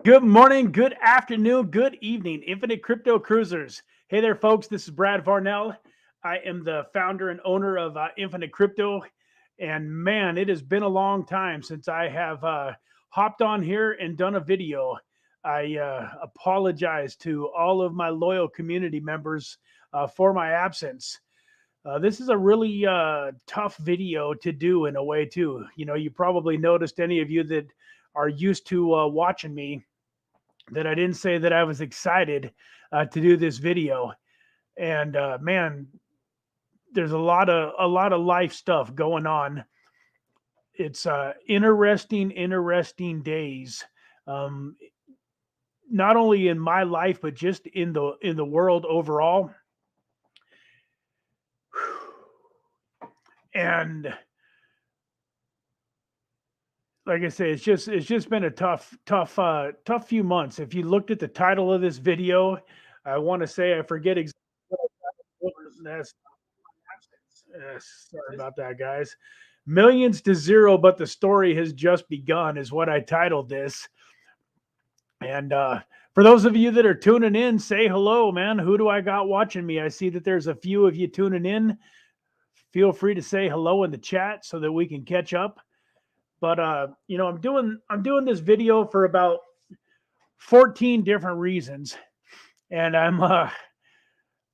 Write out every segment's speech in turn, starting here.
Good morning, good afternoon, good evening, Infinite Crypto Cruisers. Hey there, folks. This is Brad Varnell. I am the founder and owner of Infinite Crypto. And man, it has been a long time since I have hopped on here and done a video. I apologize to all of my loyal community members for my absence. This is a really tough video to do in a way, too. You know, you probably noticed, any of you that are used to watching me, that I didn't say that I was excited to do this video. And man, there's a lot of life stuff going on. It's interesting days. Um, Not only in my life, but just in the world overall. And like I say, it's just been a tough few months. If you looked at the title of this video, I want to say I forget exactly what that's. Sorry about that, guys. Millions to zero, but the story has just begun, is what I titled this. And for those of you that are tuning in, say hello, man. Who do I got watching me? I see that there's a few of you tuning in. Feel free to say hello in the chat so that we can catch up. But I'm doing this video for about 14 different reasons, and I'm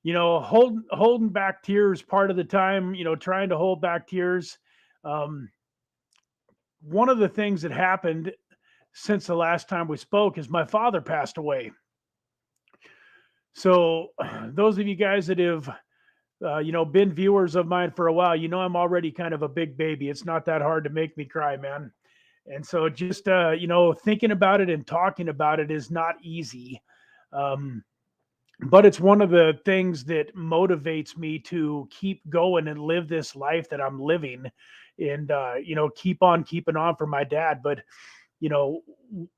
holding back tears part of the time. Trying to hold back tears. Um, One of the things that happened since the last time we spoke is my father passed away. So, those of you guys that have, been viewers of mine for a while, I'm already kind of a big baby. It's not that hard to make me cry, man. And so, just thinking about it and talking about it is not easy. Um, but it's one of the things that motivates me to keep going and live this life that I'm living, and keep on keeping on for my dad. But you know,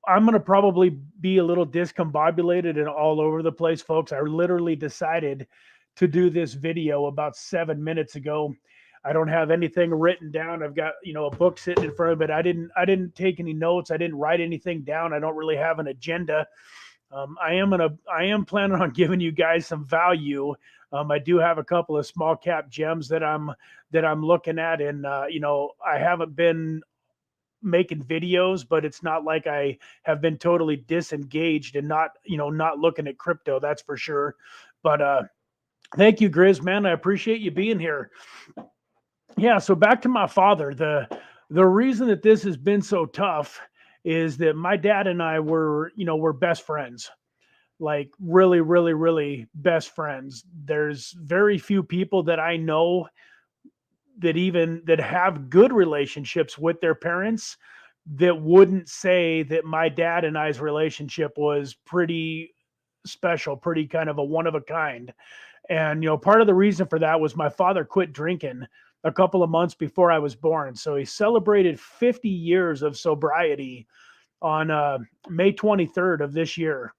I'm going to probably be a little discombobulated and all over the place, folks. I literally decided to do this video about 7 minutes ago. I don't have anything written down. I've got, a book sitting in front of it. I didn't take any notes. I didn't write anything down. I don't really have an agenda. I am planning on giving you guys some value. I do have a couple of small cap gems that I'm looking at, and I haven't been making videos, but it's not like I have been totally disengaged and not looking at crypto. That's for sure. But thank you, Grizz, man. I appreciate you being here. Yeah. So back to my father. The reason that this has been so tough is that my dad and I were best friends, like really, really, really best friends. There's very few people that I know that have good relationships with their parents that wouldn't say that my dad and I's relationship was pretty special, pretty kind of a one of a kind. And part of the reason for that was my father quit drinking a couple of months before I was born. So he celebrated 50 years of sobriety on May 23rd of this year,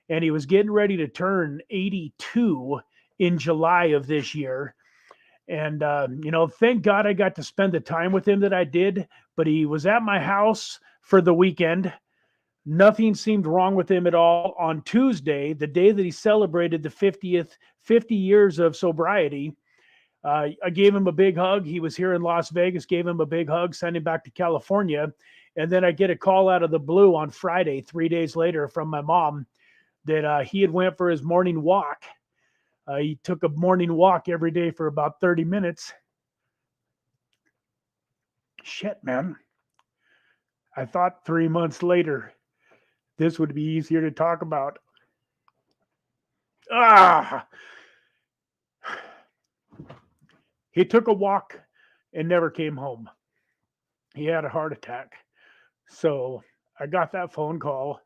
and he was getting ready to turn 82 in July of this year. And thank God I got to spend the time with him that I did. But he was at my house for the weekend. Nothing seemed wrong with him at all. On Tuesday, the day that he celebrated the 50 years of sobriety, I gave him a big hug. He was here in Las Vegas, gave him a big hug, sent him back to California. And then I get a call out of the blue on Friday, 3 days later, from my mom that he had went for his morning walk. He took a morning walk every day for about 30 minutes. Shit, man. I thought 3 months later this would be easier to talk about. Ah, he took a walk and never came home. He had a heart attack. So I got that phone call.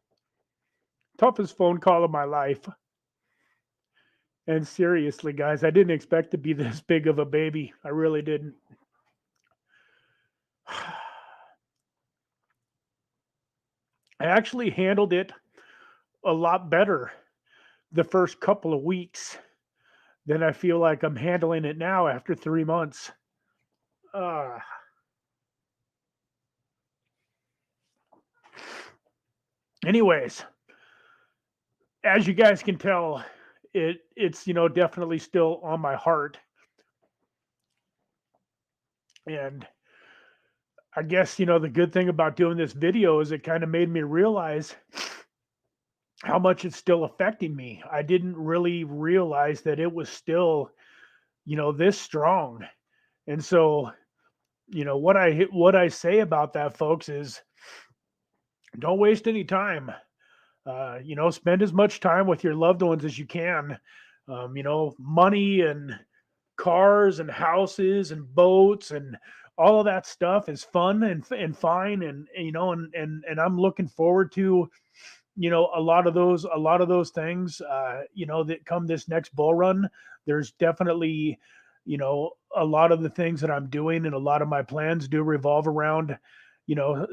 Toughest phone call of my life. And seriously, guys, I didn't expect to be this big of a baby. I really didn't. I actually handled it a lot better the first couple of weeks than I feel like I'm handling it now after 3 months. Uh, Anyways, as you guys can tell, it's definitely still on my heart. And I guess the good thing about doing this video is it kind of made me realize how much it's still affecting me. I didn't really realize that it was still this strong. And so what I say about that, folks, is don't waste any time. Spend as much time with your loved ones as you can. Money and cars and houses and boats and all of that stuff is fun and fine, and I'm looking forward to a lot of those things that come this next bull run. There's definitely a lot of the things that I'm doing and a lot of my plans do revolve around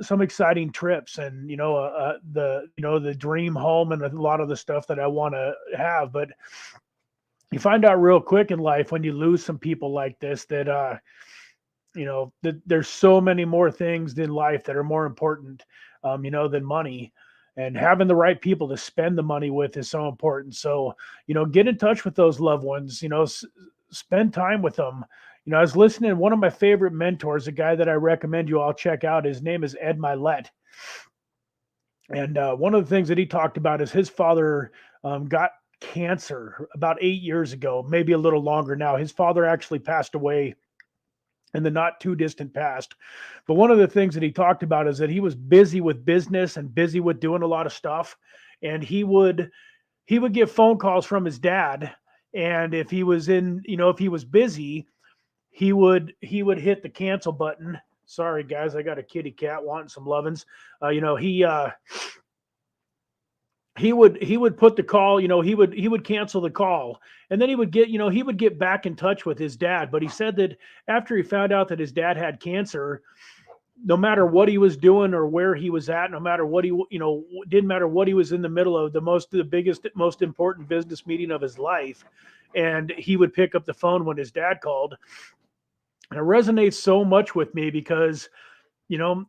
some exciting trips and the dream home and a lot of the stuff that I want to have. But you find out real quick in life when you lose some people like this that that there's so many more things in life that are more important than money. And having the right people to spend the money with is so important. So get in touch with those loved ones. Spend time with them. I was listening to one of my favorite mentors, a guy that I recommend you all check out. His name is Ed Milet. And one of the things that he talked about is his father got cancer about 8 years ago, maybe a little longer now. His father actually passed away in the not too distant past. But one of the things that he talked about is that he was busy with business and busy with doing a lot of stuff. And he would get phone calls from his dad. And if he was if he was busy, he would hit the cancel button. Sorry guys, I got a kitty cat wanting some lovin's. He would put the call, he would cancel the call, and then he would get back in touch with his dad. But he said that after he found out that his dad had cancer, no matter what he was doing or where he was at, no matter what didn't matter what he was in the middle of, the biggest, most important business meeting of his life, and he would pick up the phone when his dad called. And it resonates so much with me because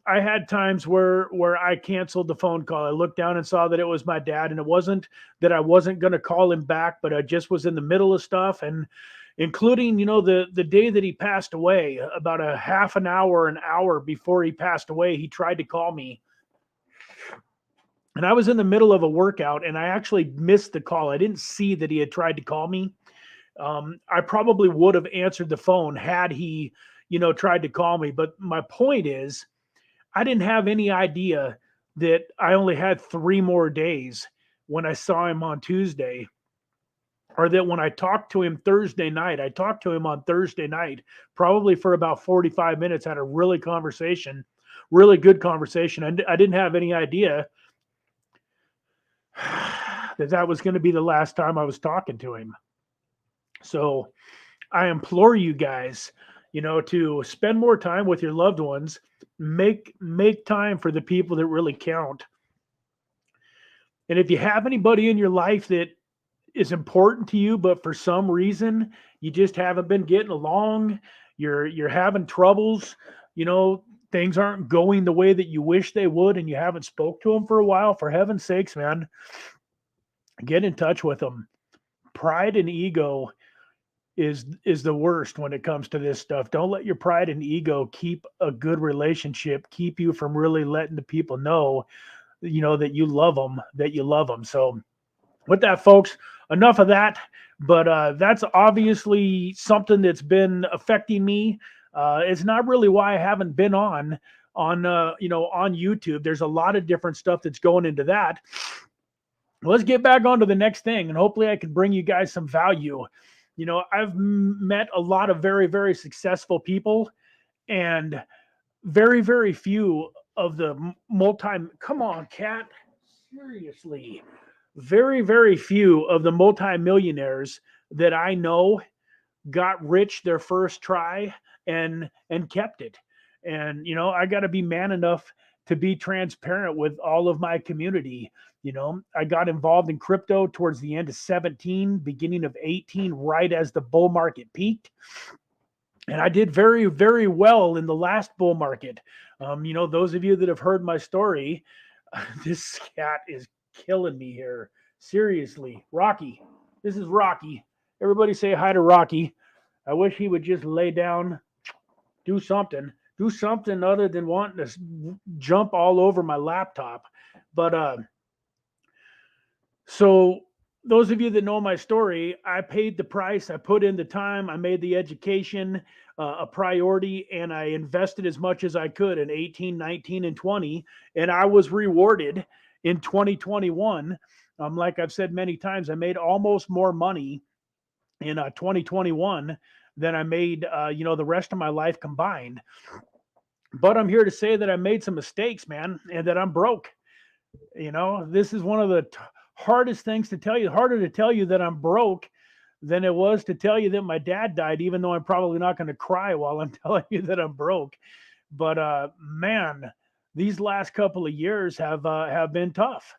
I had times where I canceled the phone call. I looked down and saw that it was my dad, and it wasn't that I wasn't going to call him back, but I just was in the middle of stuff, and including the day that he passed away, about a half an hour before he passed away, he tried to call me, and I was in the middle of a workout, and I actually missed the call. I didn't see that he had tried to call me. I probably would have answered the phone had he tried to call me. But my point is, I didn't have any idea that I only had 3 more days when I saw him on Tuesday, or that when I talked to him Thursday night. I talked to him on Thursday night, probably for about 45 minutes, had a really good conversation. I didn't have any idea that was going to be the last time I was talking to him. So I implore you guys, to spend more time with your loved ones. Make time for the people that really count. And if you have anybody in your life that is important to you, but for some reason you just haven't been getting along, you're having troubles, things aren't going the way that you wish they would, and you haven't spoke to them for a while, for heaven's sakes, man, get in touch with them. Pride and ego is the worst when it comes to this stuff. Don't let your pride and ego keep a good relationship, keep you from really letting the people know, that you love them. So with that, folks, enough of that. But that's obviously something that's been affecting me. It's not really why I haven't been on YouTube. There's a lot of different stuff that's going into that. Let's get back onto the next thing, and hopefully I can bring you guys some value. I've met a lot of very, very successful people, and very, very few of the come on, cat, seriously, very, very few of the multimillionaires that I know got rich their first try and kept it. And, I got to be man enough to be transparent with all of my community. I got involved in crypto towards the end of 17, beginning of 18, right as the bull market peaked. And I did very, very well in the last bull market. Those of you that have heard my story, This cat is killing me here. Seriously, Rocky. This is Rocky. Everybody say hi to Rocky. I wish he would just lay down, do something. Do something other than wanting to jump all over my laptop. But so those of you that know my story, I paid the price. I put in the time. I made the education a priority, and I invested as much as I could in 18, 19, and 20. And I was rewarded in 2021. Like I've said many times, I made almost more money in 2021 than I made, the rest of my life combined. But I'm here to say that I made some mistakes, man, and that I'm broke. This is one of the hardest things to tell you. Harder to tell you that I'm broke than it was to tell you that my dad died, even though I'm probably not going to cry while I'm telling you that I'm broke. But man, these last couple of years have been tough.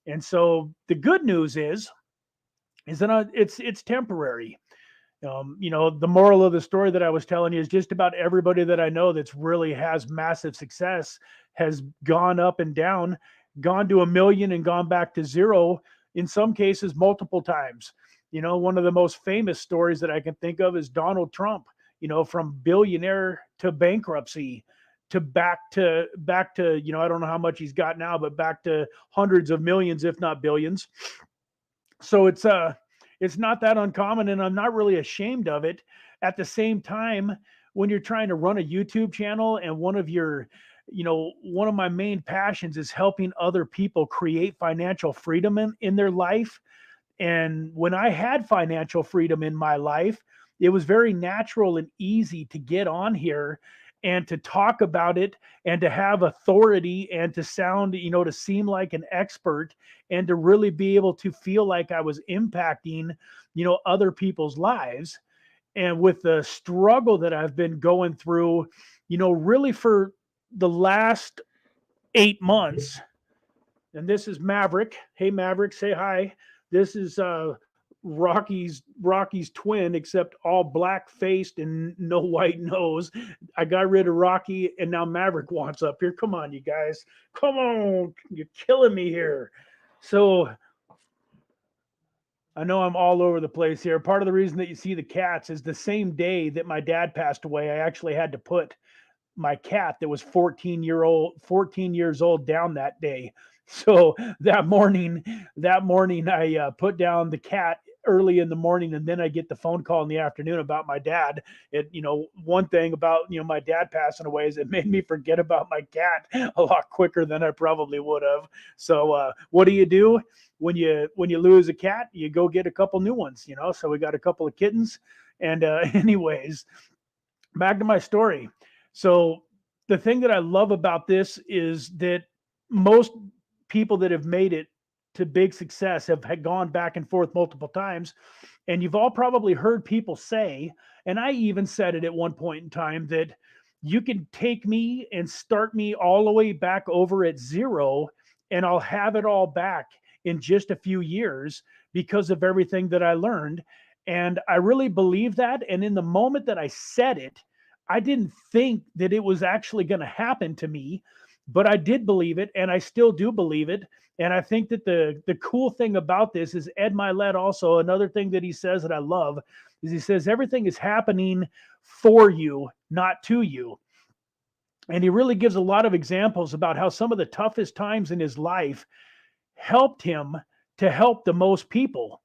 And so the good news is that it's temporary. The moral of the story that I was telling you is just about everybody that I know that's really has massive success has gone up and down, gone to a million and gone back to zero, in some cases multiple times. One of the most famous stories that I can think of is Donald Trump, from billionaire to bankruptcy to back to, I don't know how much he's got now, but back to hundreds of millions, if not billions. So it's not that uncommon, and I'm not really ashamed of it. At the same time, when you're trying to run a YouTube channel and one of my main passions is helping other people create financial freedom in their life. And when I had financial freedom in my life, it was very natural and easy to get on here and to talk about it and to have authority and to sound, to seem like an expert and to really be able to feel like I was impacting, other people's lives. And with the struggle that I've been going through, really for the last 8 months, and this is Maverick. Hey, Maverick, say hi. This is Rocky's twin, except all black faced and no white nose. I got rid of Rocky, and now Maverick wants up here. Come on, you guys. Come on, you're killing me here. So I know I'm all over the place here. Part of the reason that you see the cats is the same day that my dad passed away, I actually had to put my cat that was 14 years old down that day. So that morning I put down the cat early in the morning, and then I get the phone call in the afternoon about my dad. One thing about, my dad passing away is it made me forget about my cat a lot quicker than I probably would have. So what do you do when you lose a cat? You go get a couple new ones, so we got a couple of kittens. And anyways, back to my story. So the thing that I love about this is that most people that have made it to big success have had gone back and forth multiple times. And you've all probably heard people say, and I even said it at one point in time, that you can take me and start me all the way back over at zero, and I'll have it all back in just a few years because of everything that I learned. And I really believe that. And in the moment that I said it, I didn't think that it was actually going to happen to me, but I did believe it, and I still do believe it. And I think that the cool thing about this is Ed Milet also, another thing that he says that I love is he says everything is happening for you, not to you. And he really gives a lot of examples about how some of the toughest times in his life helped him to help the most people.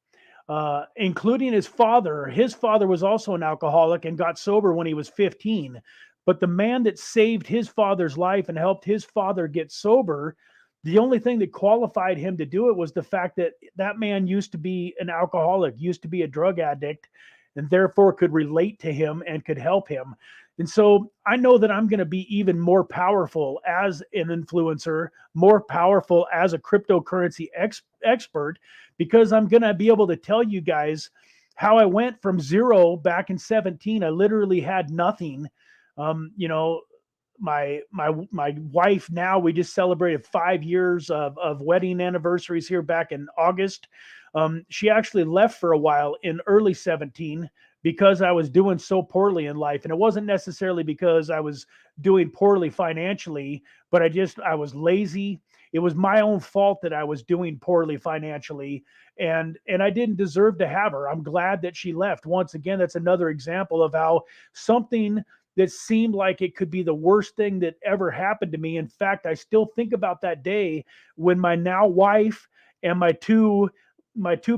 Including his father. His father was also an alcoholic and got sober when he was 15. But the man that saved his father's life and helped his father get sober, the only thing that qualified him to do it was the fact that that man used to be an alcoholic, used to be a drug addict, and therefore could relate to him and could help him. And so I know that I'm going to be even more powerful as an influencer, more powerful as a cryptocurrency expert, because I'm going to be able to tell you guys how I went from zero back in 17. I literally had nothing. My wife now, we just celebrated 5 years of wedding anniversaries here back in August. She actually left for a while in early 17 because I was doing so poorly in life. And it wasn't necessarily because I was doing poorly financially, but I was lazy it was my own fault that I was doing poorly financially, and I didn't deserve to have her. I'm glad that she left. Once again, that's another example of how something that seemed like it could be the worst thing that ever happened to me. In fact, I still think about that day when my now wife and my two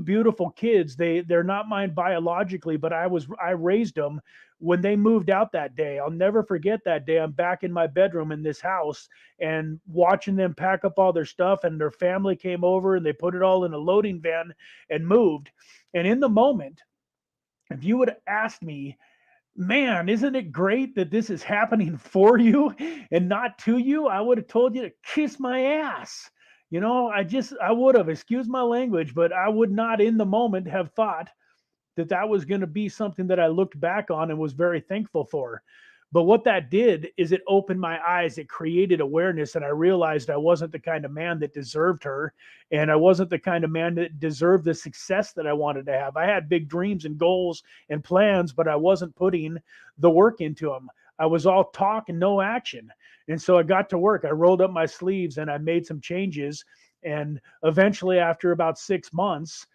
beautiful kids, they're not mine biologically, but I raised them. When they moved out that day, I'll never forget that day. I'm back in my bedroom in this house and watching them pack up all their stuff, and their family came over and they put it all in a loading van and moved. And in the moment, if you would have asked me, man, isn't it great that this is happening for you and not to you? I would have told you to kiss my ass. I would have, excuse my language, but I would not in the moment have thought that that was going to be something that I looked back on and was very thankful for. But what that did is it opened my eyes. It created awareness, and I realized I wasn't the kind of man that deserved her, and I wasn't the kind of man that deserved the success that I wanted to have. I had big dreams and goals and plans, but I wasn't putting the work into them. I was all talk and no action. And so I got to work. I rolled up my sleeves and I made some changes. And eventually, after about 6 months,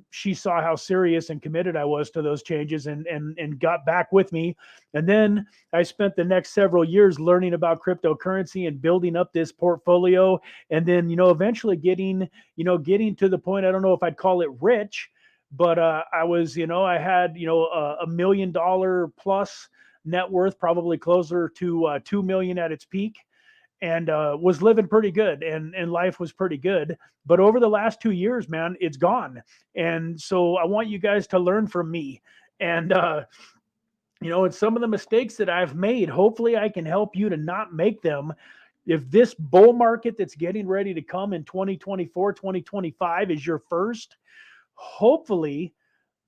she saw how serious and committed I was to those changes, and got back with me. And then I spent the next several years learning about cryptocurrency and building up this portfolio. And then, eventually getting to the point, I don't know if I'd call it rich, but I had, $1 million plus net worth, probably closer to 2 million at its peak, and was living pretty good, and life was pretty good. But over the last 2 years, man, it's gone. And so I want you guys to learn from me. And and some of the mistakes that I've made, hopefully I can help you to not make them. If this bull market that's getting ready to come in 2024, 2025 is your first, hopefully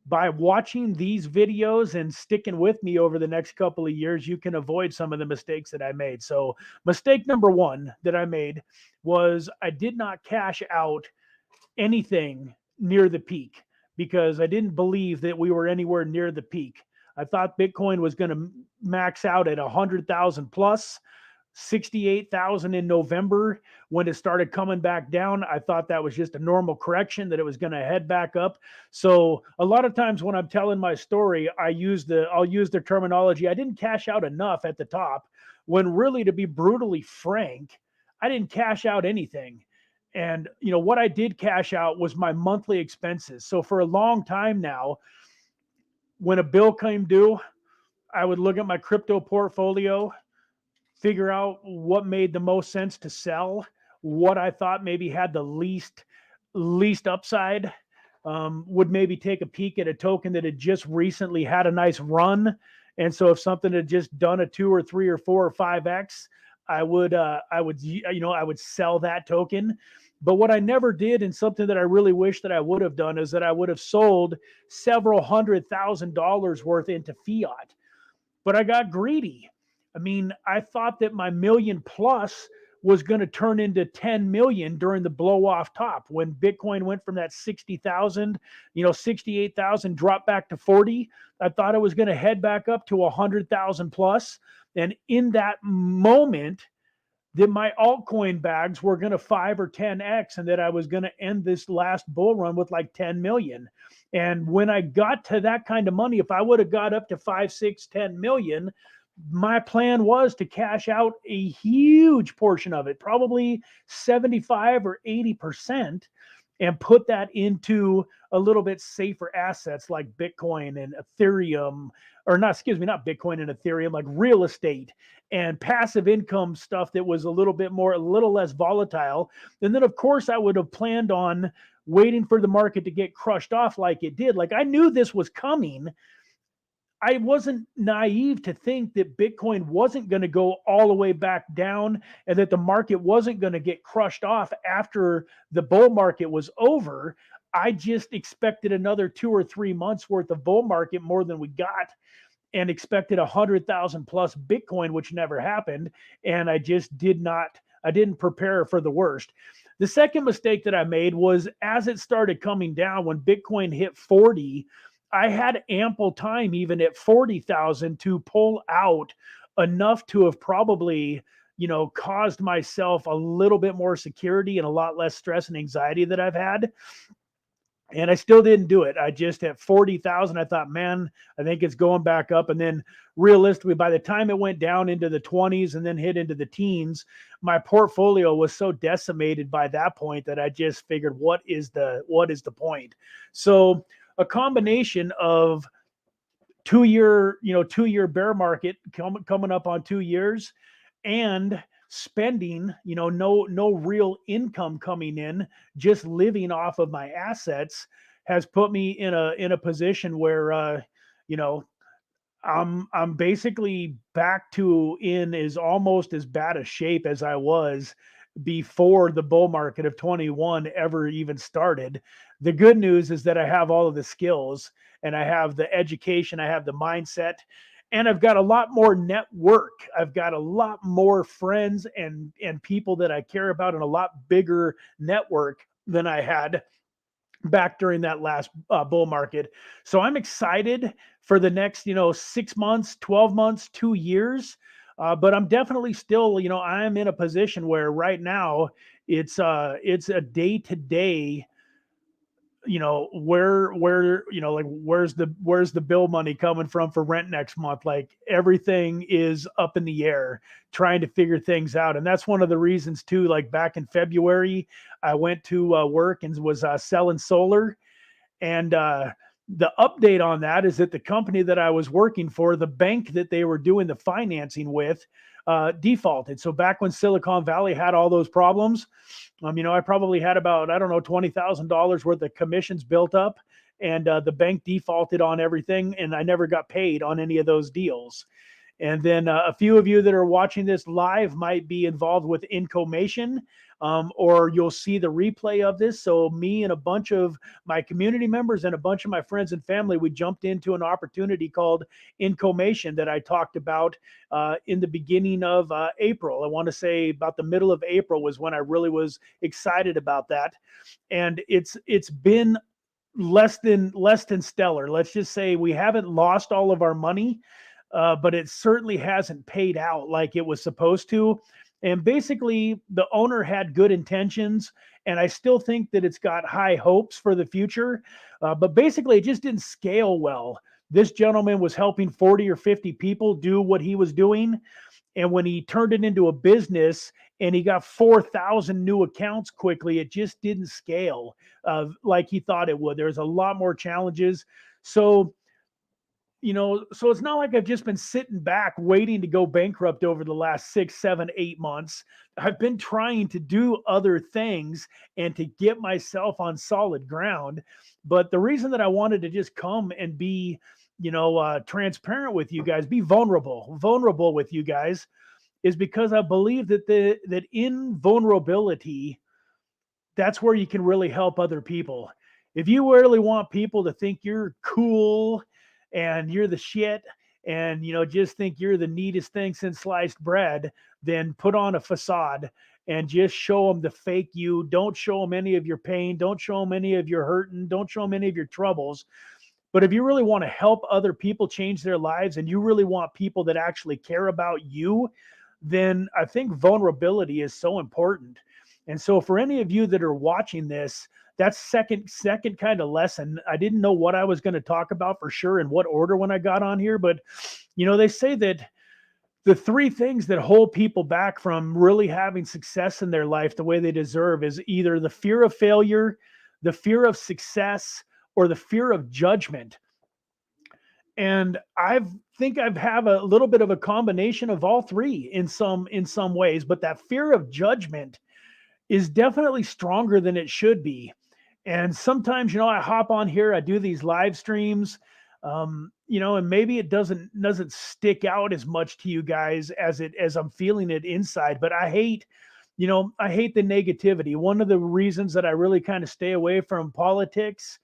by watching these videos and sticking with me over the next couple of years, you can avoid some of the mistakes that I made. So, mistake number one that I made was I did not cash out anything near the peak because I didn't believe that we were anywhere near the peak. I thought Bitcoin was going to max out at 100,000 plus. 68,000 in November when it started coming back down. I thought that was just a normal correction, that it was going to head back up. So a lot of times when I'm telling my story, I'll use the terminology. I didn't cash out enough at the top, when really, to be brutally frank, I didn't cash out anything. And what I did cash out was my monthly expenses. So for a long time now, when a bill came due, I would look at my crypto portfolio, figure out what made the most sense to sell, what I thought maybe had the least upside. Would maybe take a peek at a token that had just recently had a nice run, and so if something had just done a 2 or 3 or 4 or 5x, I would sell that token. But what I never did, and something that I really wish that I would have done, is that I would have sold several $100,000 worth into fiat. But I got greedy. I mean, I thought that my million plus was going to turn into 10 million during the blow off top when Bitcoin went from that 60,000, 68,000, dropped back to 40. I thought it was going to head back up to 100,000 plus. And in that moment, that my altcoin bags were going to 5 or 10x, and that I was going to end this last bull run with like 10 million. And when I got to that kind of money, if I would have got up to 5, 6, 10 million, my plan was to cash out a huge portion of it, probably 75 or 80%, and put that into a little bit safer assets like Bitcoin and Ethereum, or not, excuse me, not Bitcoin and Ethereum, like real estate and passive income stuff that was a little less volatile. And then, of course, I would have planned on waiting for the market to get crushed off like it did. Like, I knew this was coming. I wasn't naive to think that Bitcoin wasn't going to go all the way back down, and that the market wasn't going to get crushed off after the bull market was over. I just expected another 2 or 3 months worth of bull market more than we got, and expected 100,000 plus Bitcoin, which never happened. And I didn't prepare for the worst. The second mistake that I made was, as it started coming down, when Bitcoin hit 40, I had ample time, even at 40,000, to pull out enough to have probably, caused myself a little bit more security and a lot less stress and anxiety that I've had. And I still didn't do it. I just at 40,000, I thought, man, I think it's going back up. And then realistically, by the time it went down into the 20s and then hit into the teens, my portfolio was so decimated by that point that I just figured, what is the point? So a combination of 2 year bear market coming up on 2 years, and spending, no real income coming in, just living off of my assets, has put me in a position where you know I'm basically back to in is almost as bad a shape as I was before the bull market of 21 ever even started. The good news is that I have all of the skills, and I have the education, I have the mindset, and I've got a lot more network. I've got a lot more friends and people that I care about, and a lot bigger network than I had back during that last bull market. So I'm excited for the next, 6 months, 12 months, 2 years. But I'm definitely still, I'm in a position where right now it's a day to day, where like where's the bill money coming from for rent next month. Like everything is up in the air, trying to figure things out. And that's one of the reasons too, like back in February I went to work and was selling solar. And the update on that is that the company that I was working for, the bank that they were doing the financing with, defaulted. So back when Silicon Valley had all those problems, I probably had about, I don't know, $20,000 worth of commissions built up, and the bank defaulted on everything, and I never got paid on any of those deals. And then a few of you that are watching this live might be involved with Incomation, or you'll see the replay of this. So me and a bunch of my community members and a bunch of my friends and family, we jumped into an opportunity called Incomation that I talked about in the beginning of April. I want to say about the middle of April was when I really was excited about that. And it's been less than stellar. Let's just say we haven't lost all of our money, but it certainly hasn't paid out like it was supposed to. And basically, the owner had good intentions, and I still think that it's got high hopes for the future. But basically, it just didn't scale well. This gentleman was helping 40 or 50 people do what he was doing. And when he turned it into a business and he got 4,000 new accounts quickly, it just didn't scale like he thought it would. There's a lot more challenges. So, so it's not like I've just been sitting back waiting to go bankrupt over the last 6, 7, 8 months. I've been trying to do other things and to get myself on solid ground. But the reason that I wanted to just come and be, transparent with you guys, be vulnerable with you guys, is because I believe that in vulnerability, that's where you can really help other people. If you really want people to think you're cool and you're the shit, and just think you're the neatest thing since sliced bread, then put on a facade and just show them the fake you. Don't show them any of your pain. Don't show them any of your hurting. Don't show them any of your troubles. But if you really want to help other people change their lives, and you really want people that actually care about you, then I think vulnerability is so important. And so for any of you that are watching this, that's second kind of lesson. I didn't know what I was going to talk about for sure in what order when I got on here, but they say that the three things that hold people back from really having success in their life the way they deserve is either the fear of failure, the fear of success, or the fear of judgment. And I've have a little bit of a combination of all three in some ways, but that fear of judgment is definitely stronger than it should be. And sometimes, I hop on here, I do these live streams, and maybe it doesn't stick out as much to you guys as I'm feeling it inside. But I hate the negativity. One of the reasons that I really kind of stay away from politics,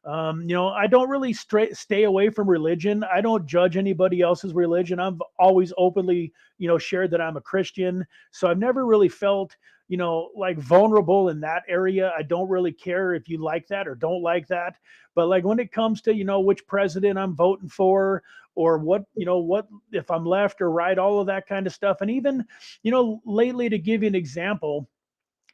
I don't really stay away from religion. I don't judge anybody else's religion. I've always openly, shared that I'm a Christian. So I've never really felt, like vulnerable in that area. I don't really care if you like that or don't like that. But like when it comes to, which president I'm voting for, or what if I'm left or right, all of that kind of stuff. And even, lately, to give you an example,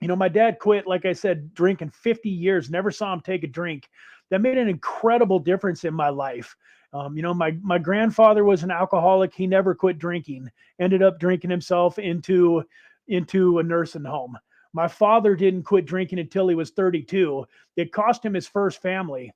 my dad quit, like I said, drinking 50 years, never saw him take a drink. That made an incredible difference in my life. My grandfather was an alcoholic. He never quit drinking, ended up drinking himself into a nursing home. My father didn't quit drinking until he was 32. It cost him his first family,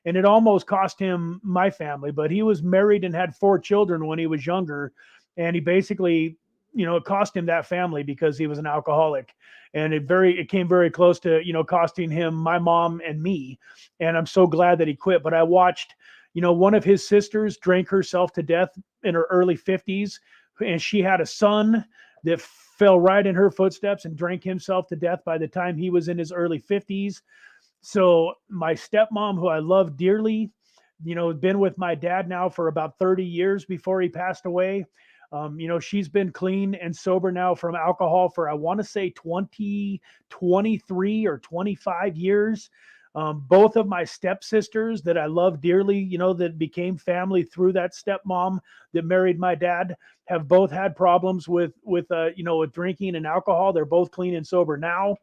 and it almost cost him my family, but he was married and had 4 children when he was younger. And he basically, it cost him that family because he was an alcoholic. And it came very close to, costing him my mom and me. And I'm so glad that he quit. But I watched, one of his sisters drank herself to death in her early 50s. And she had a son that fell right in her footsteps and drank himself to death by the time he was in his early 50s. So my stepmom, who I love dearly, been with my dad now for about 30 years before he passed away. She's been clean and sober now from alcohol for, I want to say 23 or 25 years. Both of my stepsisters that I love dearly, that became family through that stepmom that married my dad, have both had problems with drinking and alcohol. They're both clean and sober now.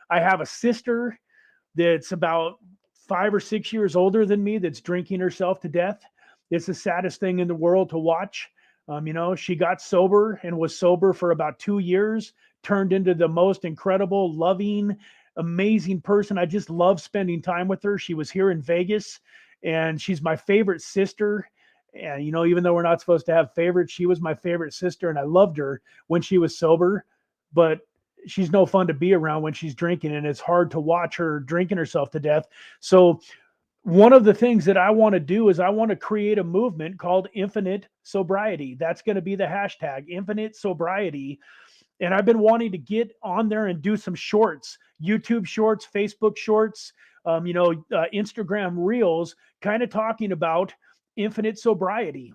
I have a sister that's about 5 or 6 years older than me that's drinking herself to death. It's the saddest thing in the world to watch. She got sober and was sober for about 2 years, turned into the most incredible, loving, amazing person. I just love spending time with her. She was here in Vegas, and she's my favorite sister. And, even though we're not supposed to have favorites, she was my favorite sister, and I loved her when she was sober. But she's no fun to be around when she's drinking, and it's hard to watch her drinking herself to death. So one of the things that I want to do is I want to create a movement called Infinite Sobriety. That's going to be the hashtag, Infinite Sobriety. And I've been wanting to get on there and do some shorts, YouTube shorts, Facebook shorts, Instagram reels, kind of talking about infinite sobriety.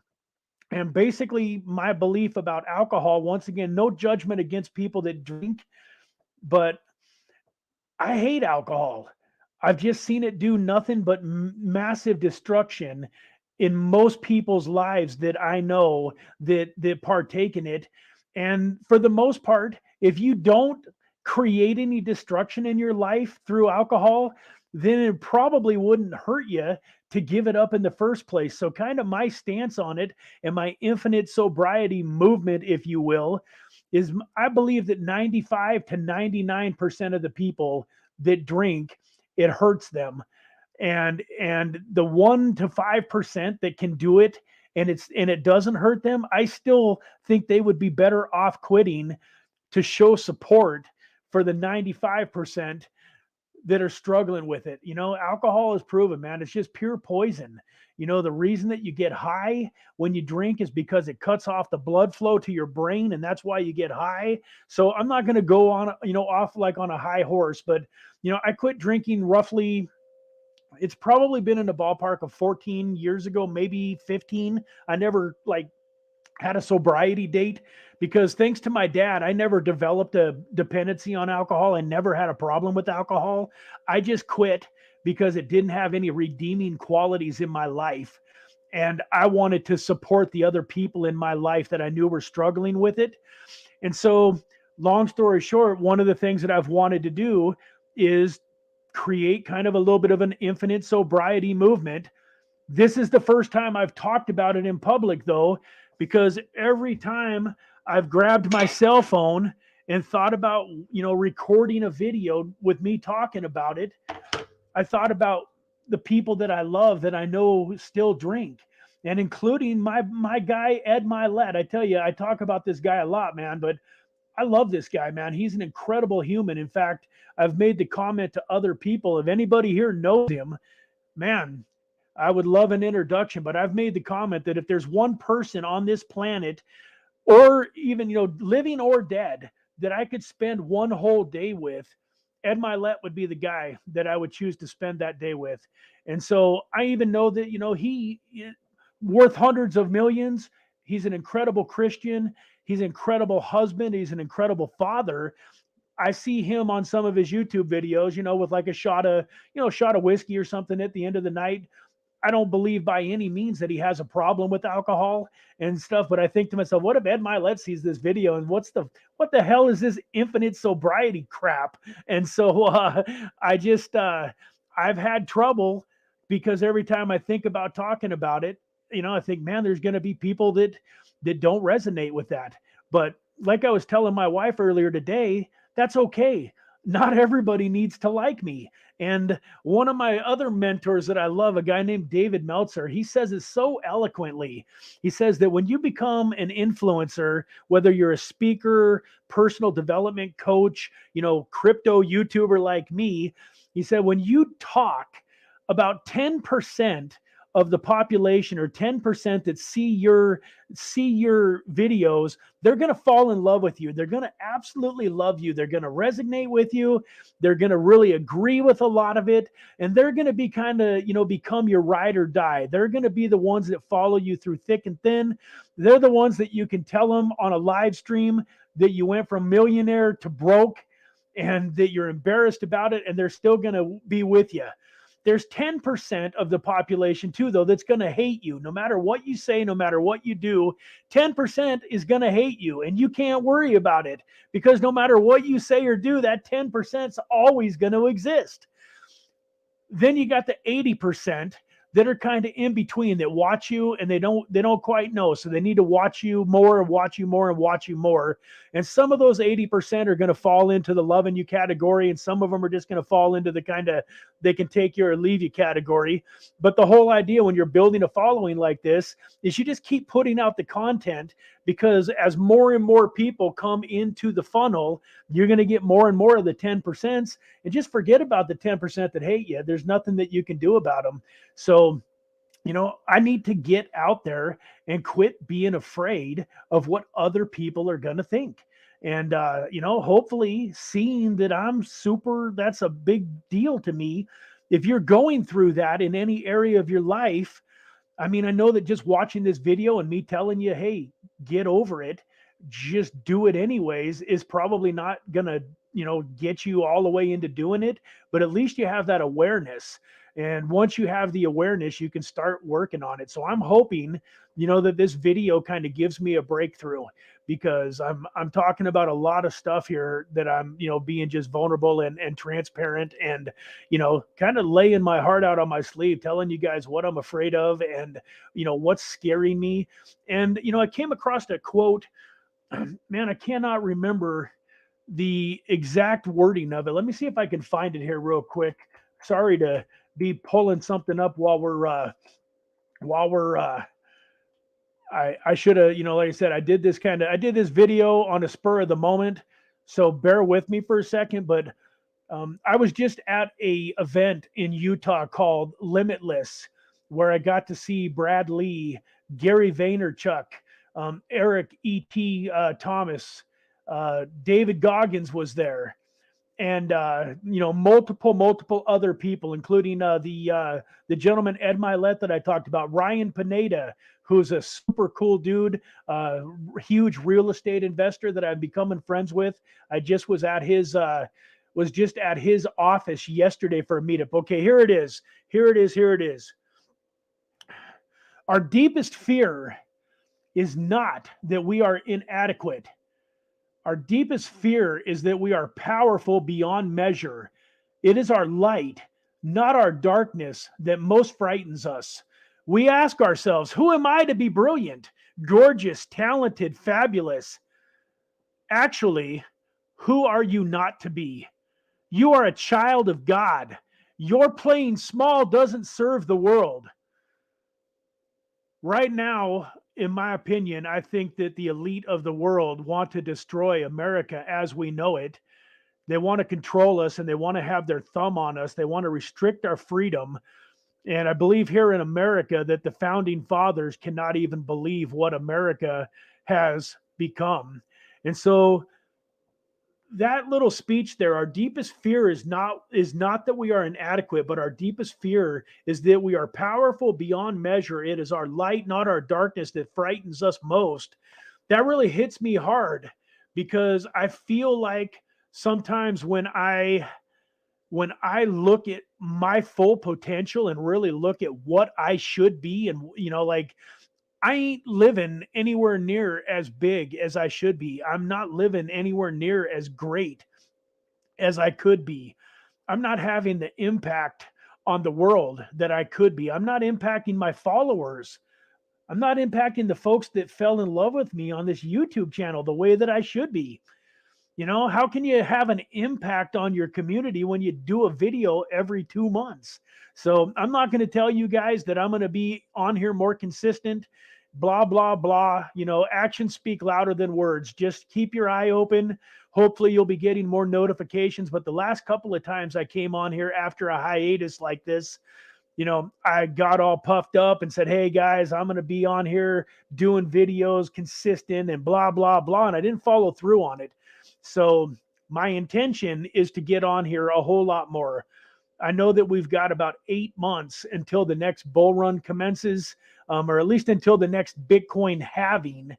And basically my belief about alcohol, once again, no judgment against people that drink, but I hate alcohol. I've just seen it do nothing but massive destruction in most people's lives that I know that partake in it. And for the most part, if you don't create any destruction in your life through alcohol, then it probably wouldn't hurt you to give it up in the first place. So kind of my stance on it and my infinite sobriety movement, if you will, is I believe that 95 to 99% of the people that drink, it hurts them. And the 1 to 5% that can do it and it doesn't hurt them, I still think they would be better off quitting to show support for the 95% that are struggling with it. Alcohol is proven, man. It's just pure poison. The reason that you get high when you drink is because it cuts off the blood flow to your brain, and that's why you get high. So I'm not going to go on, off like on a high horse, but, I quit drinking roughly, it's probably been in the ballpark of 14 years ago, maybe 15. I never had a sobriety date because thanks to my dad, I never developed a dependency on alcohol. I never had a problem with alcohol. I just quit because it didn't have any redeeming qualities in my life. And I wanted to support the other people in my life that I knew were struggling with it. And so, long story short, one of the things that I've wanted to do is create kind of a little bit of an infinite sobriety movement. This is the first time I've talked about it in public, though, because every time I've grabbed my cell phone and thought about, recording a video with me talking about it, I thought about the people that I love that I know still drink, and including my guy, Ed Milet. I tell you, I talk about this guy a lot, man, but I love this guy, man. He's an incredible human. In fact, I've made the comment to other people, if anybody here knows him, man, I would love an introduction. But I've made the comment that if there's one person on this planet, or even, living or dead, that I could spend one whole day with Ed Milet would be the guy that I would choose to spend that day with. And so I even know that, he worth hundreds of millions. He's an incredible Christian. He's an incredible husband. He's an incredible father. I see him on some of his YouTube videos, with like a shot of whiskey or something at the end of the night. I don't believe by any means that he has a problem with alcohol and stuff, but I think to myself, what if Ed Milet sees this video and what the hell is this infinite sobriety crap? And so I've had trouble because every time I think about talking about it, I think, man, there's going to be people that don't resonate with that. But like I was telling my wife earlier today, that's okay. Not everybody needs to like me. And one of my other mentors that I love, a guy named David Meltzer, he says it so eloquently. He says that when you become an influencer, whether you're a speaker, personal development coach, crypto YouTuber like me, he said, when you talk, about 10% of the population, or 10% that see your videos, they're going to fall in love with you. They're going to absolutely love you. They're going to resonate with you. They're going to really agree with a lot of it. And they're going to be kind of, become your ride or die. They're going to be the ones that follow you through thick and thin. They're the ones that you can tell them on a live stream that you went from millionaire to broke and that you're embarrassed about it, and they're still going to be with you. There's 10% of the population too, though, that's going to hate you. No matter what you say, no matter what you do, 10% is going to hate you, and you can't worry about it because no matter what you say or do, that 10% is always going to exist. Then you got the 80% that are kind of in between, that watch you and they don't quite know. So they need to watch you more and watch you more and watch you more. And some of those 80% are going to fall into the loving you category. And some of them are just going to fall into the kind of they can take you or leave you category. But the whole idea when you're building a following like this is you just keep putting out the content, because as more and more people come into the funnel, you're going to get more and more of the 10%. And just forget about the 10% that hate you. There's nothing that you can do about them. So, I need to get out there and quit being afraid of what other people are going to think. And, hopefully seeing that that's a big deal to me. If you're going through that in any area of your life, I mean, I know that just watching this video and me telling you, hey, get over it, just do it anyways, is probably not going to, get you all the way into doing it. But at least you have that awareness. And once you have the awareness, you can start working on it. So I'm hoping, that this video kind of gives me a breakthrough, because I'm talking about a lot of stuff here that I'm, being just vulnerable and transparent and, kind of laying my heart out on my sleeve, telling you guys what I'm afraid of and, what's scaring me. And, I came across a quote, man, I cannot remember the exact wording of it. Let me see if I can find it here real quick. Sorry to be pulling something up while we're I should have, like I said, I did this video on a spur of the moment. So bear with me for a second, but I was just at a event in Utah called Limitless, where I got to see Brad Lee, Gary Vaynerchuk, Eric E.T. Thomas, David Goggins was there, and multiple other people, including the gentleman Ed Milet that I talked about, Ryan Pineda, who's a super cool dude, huge real estate investor that I'm becoming friends with. I just was at his office yesterday for a meetup. Okay, here it is. Our deepest fear is not that we are inadequate. Our deepest fear is that we are powerful beyond measure. It is our light, not our darkness, that most frightens us. We ask ourselves, who am I to be brilliant, gorgeous, talented, fabulous? Actually, who are you not to be? You are a child of God. Your playing small doesn't serve the world. Right now, in my opinion, I think that the elite of the world want to destroy America as we know it. They want to control us and they want to have their thumb on us. They want to restrict our freedom. And I believe here in America that the founding fathers cannot even believe what America has become. And so that little speech there, our deepest fear is not that we are inadequate, but our deepest fear is that we are powerful beyond measure. It is our light, not our darkness, that frightens us most. That really hits me hard because I feel like sometimes when I look at my full potential and really look at what I should be, and like, I ain't living anywhere near as big as I should be. I'm not living anywhere near as great as I could be. I'm not having the impact on the world that I could be. I'm not impacting my followers. I'm not impacting the folks that fell in love with me on this YouTube channel the way that I should be. How can you have an impact on your community when you do a video every 2 months? So I'm not going to tell you guys that I'm going to be on here more consistent, blah, blah, blah. Actions speak louder than words. Just keep your eye open. Hopefully you'll be getting more notifications. But the last couple of times I came on here after a hiatus like this, I got all puffed up and said, hey guys, I'm going to be on here doing videos consistent and blah, blah, blah. And I didn't follow through on it. So my intention is to get on here a whole lot more. I know that we've got about 8 months until the next bull run commences, or at least until the next Bitcoin halving,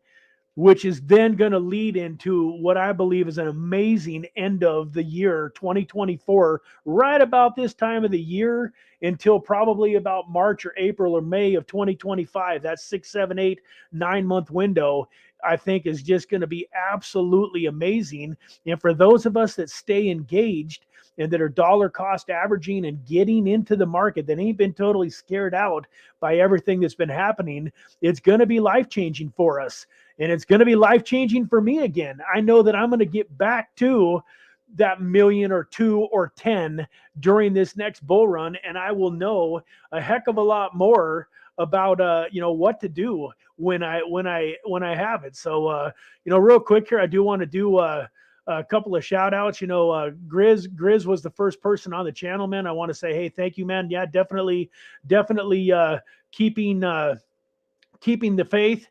which is then going to lead into what I believe is an amazing end of the year 2024, right about this time of the year until probably about March or April or May of 2025. That 6, 7, 8, 9 month window, I think, is just going to be absolutely amazing. And for those of us that stay engaged and that are dollar cost averaging and getting into the market, that ain't been totally scared out by everything that's been happening, it's going to be life-changing for us. And it's going to be life-changing for me again. I know that I'm going to get back to that million or 2 or 10 during this next bull run, and I will know a heck of a lot more about what to do when I have it. So real quick here, I do want to do a couple of shout outs. Grizz was the first person on the channel, man. I want to say, hey, thank you, man. Yeah, definitely keeping the faith.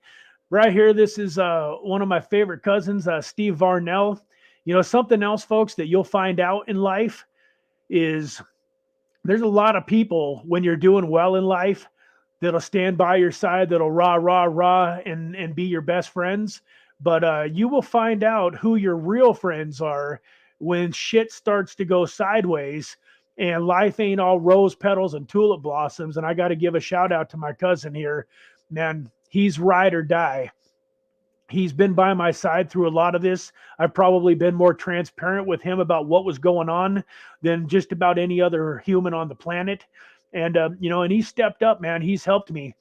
Right here, this is one of my favorite cousins, Steve Varnell. Something else, folks, that you'll find out in life is there's a lot of people when you're doing well in life that'll stand by your side, that'll rah, rah, rah, and be your best friends. But you will find out who your real friends are when shit starts to go sideways and life ain't all rose petals and tulip blossoms. And I got to give a shout out to my cousin here, man. He's ride or die. He's been by my side through a lot of this. I've probably been more transparent with him about what was going on than just about any other human on the planet. And, and he stepped up, man. He's helped me.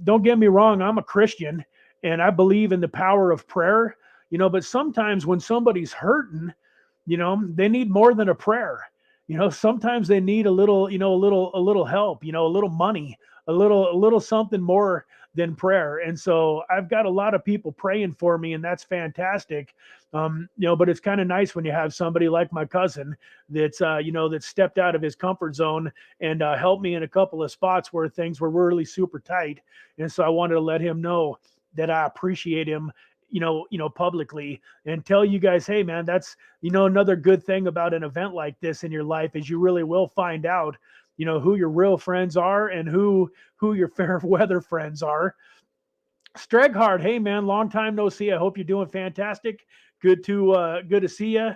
Don't get me wrong. I'm a Christian and I believe in the power of prayer, but sometimes when somebody's hurting, they need more than a prayer. Sometimes they need a little help, a little money, a little something more than prayer. And so I've got a lot of people praying for me, and that's fantastic. But it's kind of nice when you have somebody like my cousin that's, that stepped out of his comfort zone and helped me in a couple of spots where things were really super tight. And so I wanted to let him know that I appreciate him, publicly, and tell you guys, hey man, that's, another good thing about an event like this in your life is you really will find out, who your real friends are and who your fair weather friends are. Streghard, hey man, long time no see. I hope you're doing fantastic. Good to see you.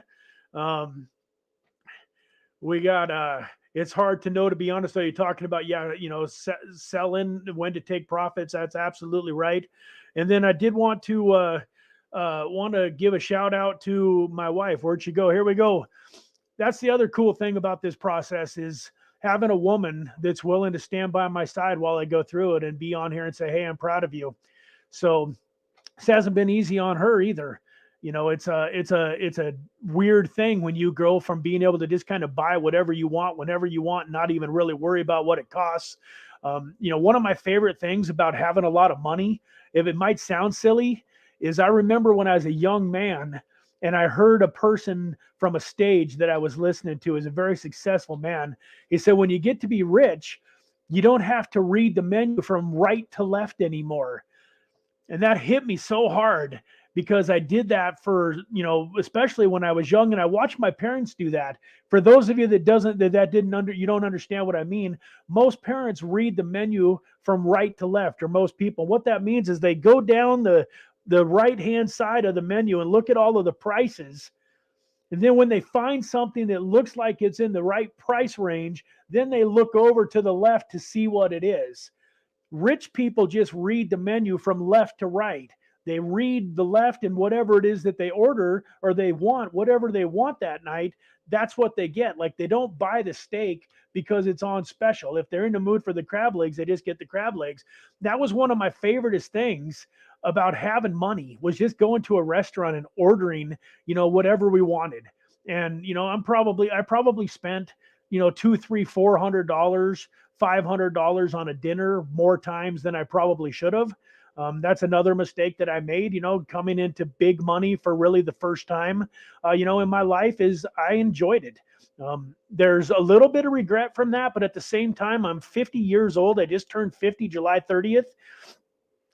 We got it's hard to know, to be honest. Are you talking about, selling, when to take profits? That's absolutely right. And then I did want to give a shout out to my wife. Where'd she go? Here we go. That's the other cool thing about this process is having a woman that's willing to stand by my side while I go through it and be on here and say, hey, I'm proud of you. So this hasn't been easy on her either. It's a weird thing when you grow from being able to just kind of buy whatever you want, whenever you want, and not even really worry about what it costs. One of my favorite things about having a lot of money, if it might sound silly, is I remember when I was a young man and I heard a person from a stage that I was listening to is a very successful man. He said, when you get to be rich, you don't have to read the menu from right to left anymore. And that hit me so hard because I did that for, especially when I was young, and I watched my parents do that. For those of you that didn't you don't understand what I mean. Most parents read the menu from right to left, or most people. What that means is they go down the right-hand side of the menu and look at all of the prices. And then when they find something that looks like it's in the right price range, then they look over to the left to see what it is. Rich people just read the menu from left to right. They read the left, and whatever it is that they order or they want, whatever they want that night, that's what they get. Like, they don't buy the steak because it's on special. If they're in the mood for the crab legs, they just get the crab legs. That was one of my favoriteest things about having money, was just going to a restaurant and ordering, whatever we wanted. And, I probably spent, two, three, $400, $500 on a dinner more times than I probably should have. That's another mistake that I made, coming into big money for really the first time, in my life, is I enjoyed it. There's a little bit of regret from that, but at the same time, I'm 50 years old. I just turned 50 July 30th.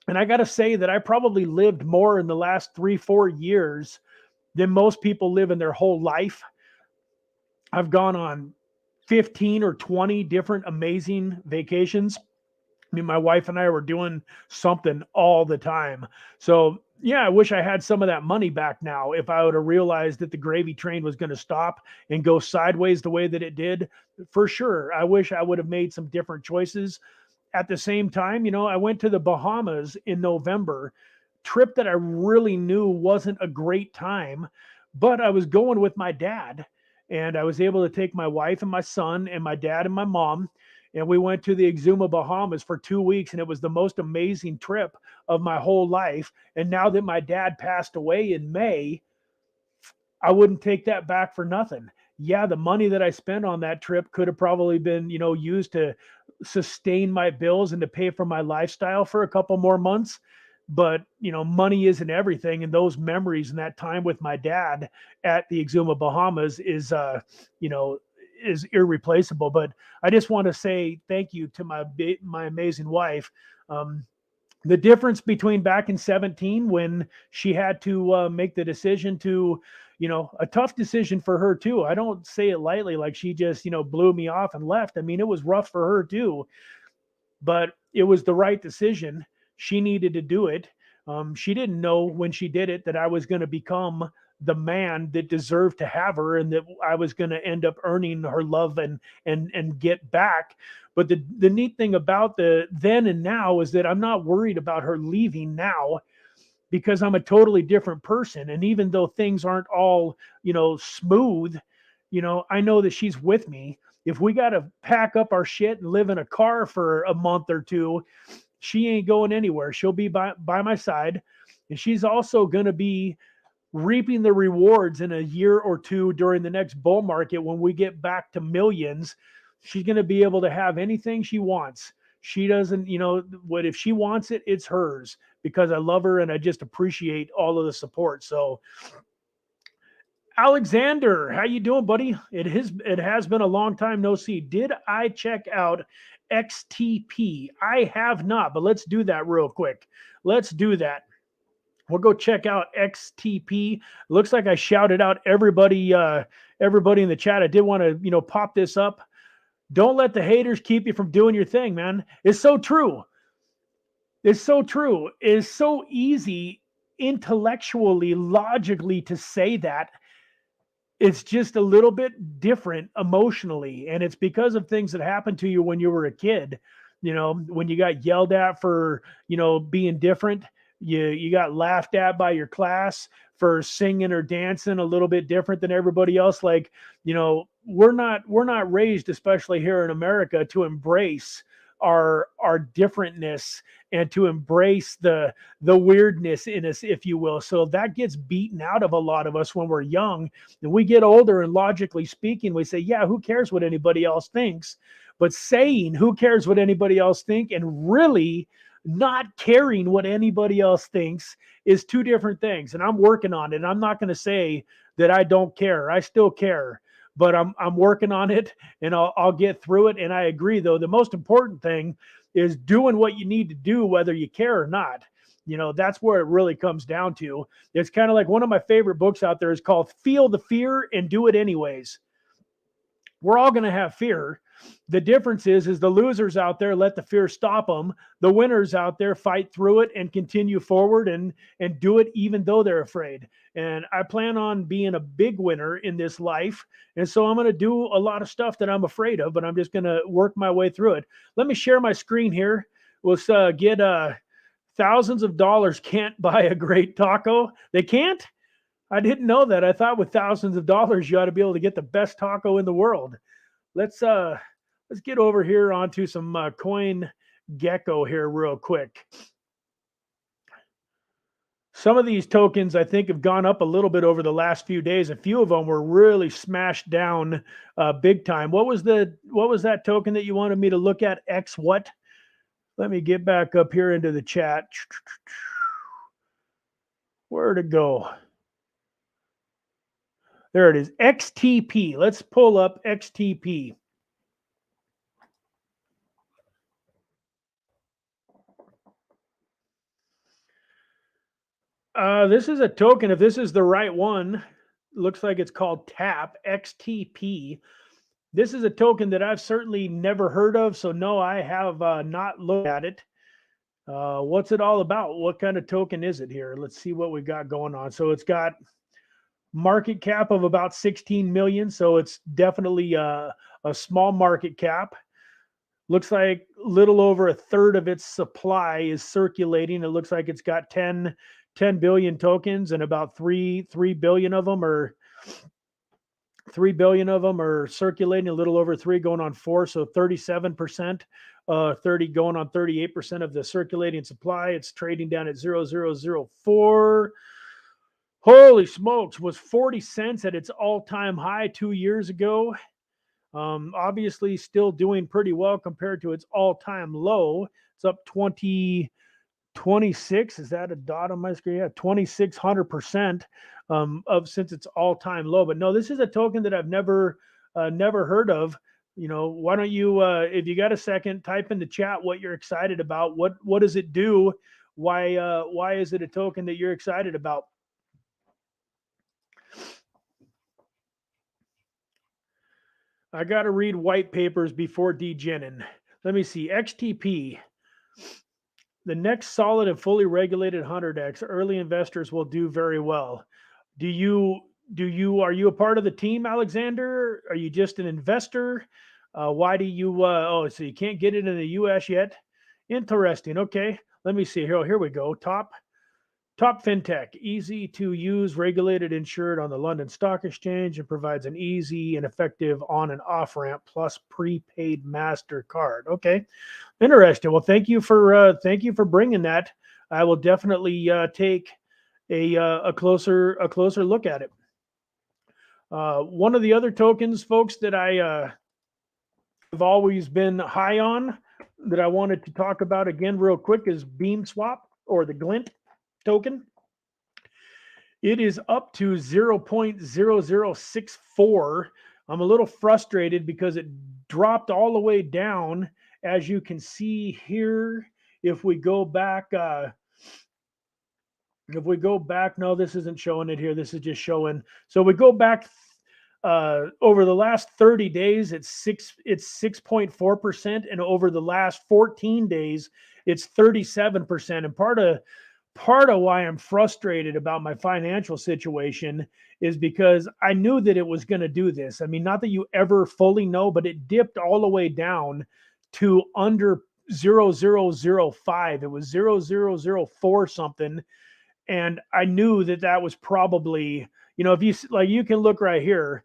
And I got to say that I probably lived more in the last 3-4 years than most people live in their whole life. I've gone on 15 or 20 different amazing vacations. I mean, my wife and I were doing something all the time. So yeah, I wish I had some of that money back now. If I would have realized that the gravy train was going to stop and go sideways the way that it did, for sure. I wish I would have made some different choices. At the same time, I went to the Bahamas in November, trip that I really knew wasn't a great time, but I was going with my dad, and I was able to take my wife and my son and my dad and my mom, and we went to the Exuma, Bahamas for 2 weeks, and it was the most amazing trip of my whole life. And now that my dad passed away in May, I wouldn't take that back for nothing. Yeah, the money that I spent on that trip could have probably been, used to sustain my bills and to pay for my lifestyle for a couple more months. But, money isn't everything. And those memories and that time with my dad at the Exuma, Bahamas is irreplaceable. But I just want to say thank you to my amazing wife. The difference between back in 17, when she had to make the decision to, a tough decision for her too. I don't say it lightly, like she just, blew me off and left. I mean, it was rough for her too, but it was the right decision. She needed to do it. She didn't know when she did it that I was going to become the man that deserved to have her, and that I was going to end up earning her love and get back. But the neat thing about the then and now is that I'm not worried about her leaving now, because I'm a totally different person. And even though things aren't all, smooth, I know that she's with me. If we got to pack up our shit and live in a car for a month or two, she ain't going anywhere. She'll be by my side. And she's also going to be reaping the rewards in a year or two during the next bull market. When we get back to millions, she's going to be able to have anything she wants. She doesn't, what if she wants it, it's hers, because I love her and I just appreciate all of the support. So Alexander, how you doing, buddy? It has been a long time no see. Did I check out XTP? I have not, but let's do that real quick. Let's do that. We'll go check out XTP. Looks like I shouted out everybody in the chat. I did want to, pop this up. Don't let the haters keep you from doing your thing, man. It's so true. It's so true. It's so easy intellectually, logically to say that. It's just a little bit different emotionally. And it's because of things that happened to you when you were a kid. When you got yelled at for, being different. You got laughed at by your class for singing or dancing a little bit different than everybody else. Like, we're not raised, especially here in America, to embrace our differentness and to embrace the weirdness in us, if you will. So that gets beaten out of a lot of us when we're young. And we get older, and logically speaking, we say, yeah, who cares what anybody else thinks? But saying who cares what anybody else think and really not caring what anybody else thinks is two different things. And I'm working on it. I'm not going to say that I don't care. I still care, but I'm working on it, and I'll get through it. And I agree, though, the most important thing is doing what you need to do, whether you care or not. That's where it really comes down to. It's kind of like one of my favorite books out there is called Feel the Fear and Do It Anyways. We're all going to have fear. The difference is the losers out there let the fear stop them. The winners out there fight through it and continue forward and do it even though they're afraid. And I plan on being a big winner in this life. And so I'm going to do a lot of stuff that I'm afraid of, but I'm just going to work my way through it. Let me share my screen here. Let's get thousands of dollars can't buy a great taco. They can't? I didn't know that. I thought with thousands of dollars, you ought to be able to get the best taco in the world. Let's get over here onto some Coin Gecko here real quick. Some of these tokens I think have gone up a little bit over the last few days. A few of them were really smashed down big time. What was that token that you wanted me to look at? X what? Let me get back up here into the chat. Where'd it go? There it is, XTP. Let's pull up XTP. This is a token. If this is the right one, looks like it's called TAP, XTP. This is a token that I've certainly never heard of. So no, I have not looked at it. What's it all about? What kind of token is it here? Let's see what we got going on. So it's got market cap of about 16 million. So it's definitely a small market cap. Looks like a little over a third of its supply is circulating. It looks like it's got 10 billion tokens, and about 3 billion of them are 3 billion of them are circulating, a little over 3 going on 4. So 37%, 30 going on 38% of the circulating supply. It's trading down at 0.0004. Holy smokes, was 40 cents at its all-time high 2 years ago. Obviously still doing pretty well compared to its all-time low. It's up 26. Is that a dot on my screen? Yeah, 2,600% of since its all-time low. But no, this is a token that I've never heard of. Why don't you, if you got a second, type in the chat what you're excited about. What does it do? Why is it a token that you're excited about? I got to read white papers before degening. Let me see. XTP. The next solid and fully regulated 100x. Early investors will do very well. Are you a part of the team, Alexander? Are you just an investor? Why do you, so you can't get it in the US yet? Interesting. Okay. Let me see here. Here we go. Top fintech, easy to use, regulated, insured on the London Stock Exchange, and provides an easy and effective on and off ramp plus prepaid MasterCard. Okay, interesting. Well, thank you for bringing that. I will definitely take a closer look at it. One of the other tokens, folks, that I have always been high on that I wanted to talk about again real quick is BeamSwap, or the Glint token. It is up to 0.0064. I'm a little frustrated because it dropped all the way down, as you can see here. If we go back, no, this isn't showing it here. This is just showing. So we go back over the last 30 days, it's 6.4%, and over the last 14 days, it's 37%. And part of why I'm frustrated about my financial situation is because I knew that it was going to do this. I mean, not that you ever fully know, but it dipped all the way down to under 0.005. It was 0.004 something. And I knew that was probably, if you can look right here,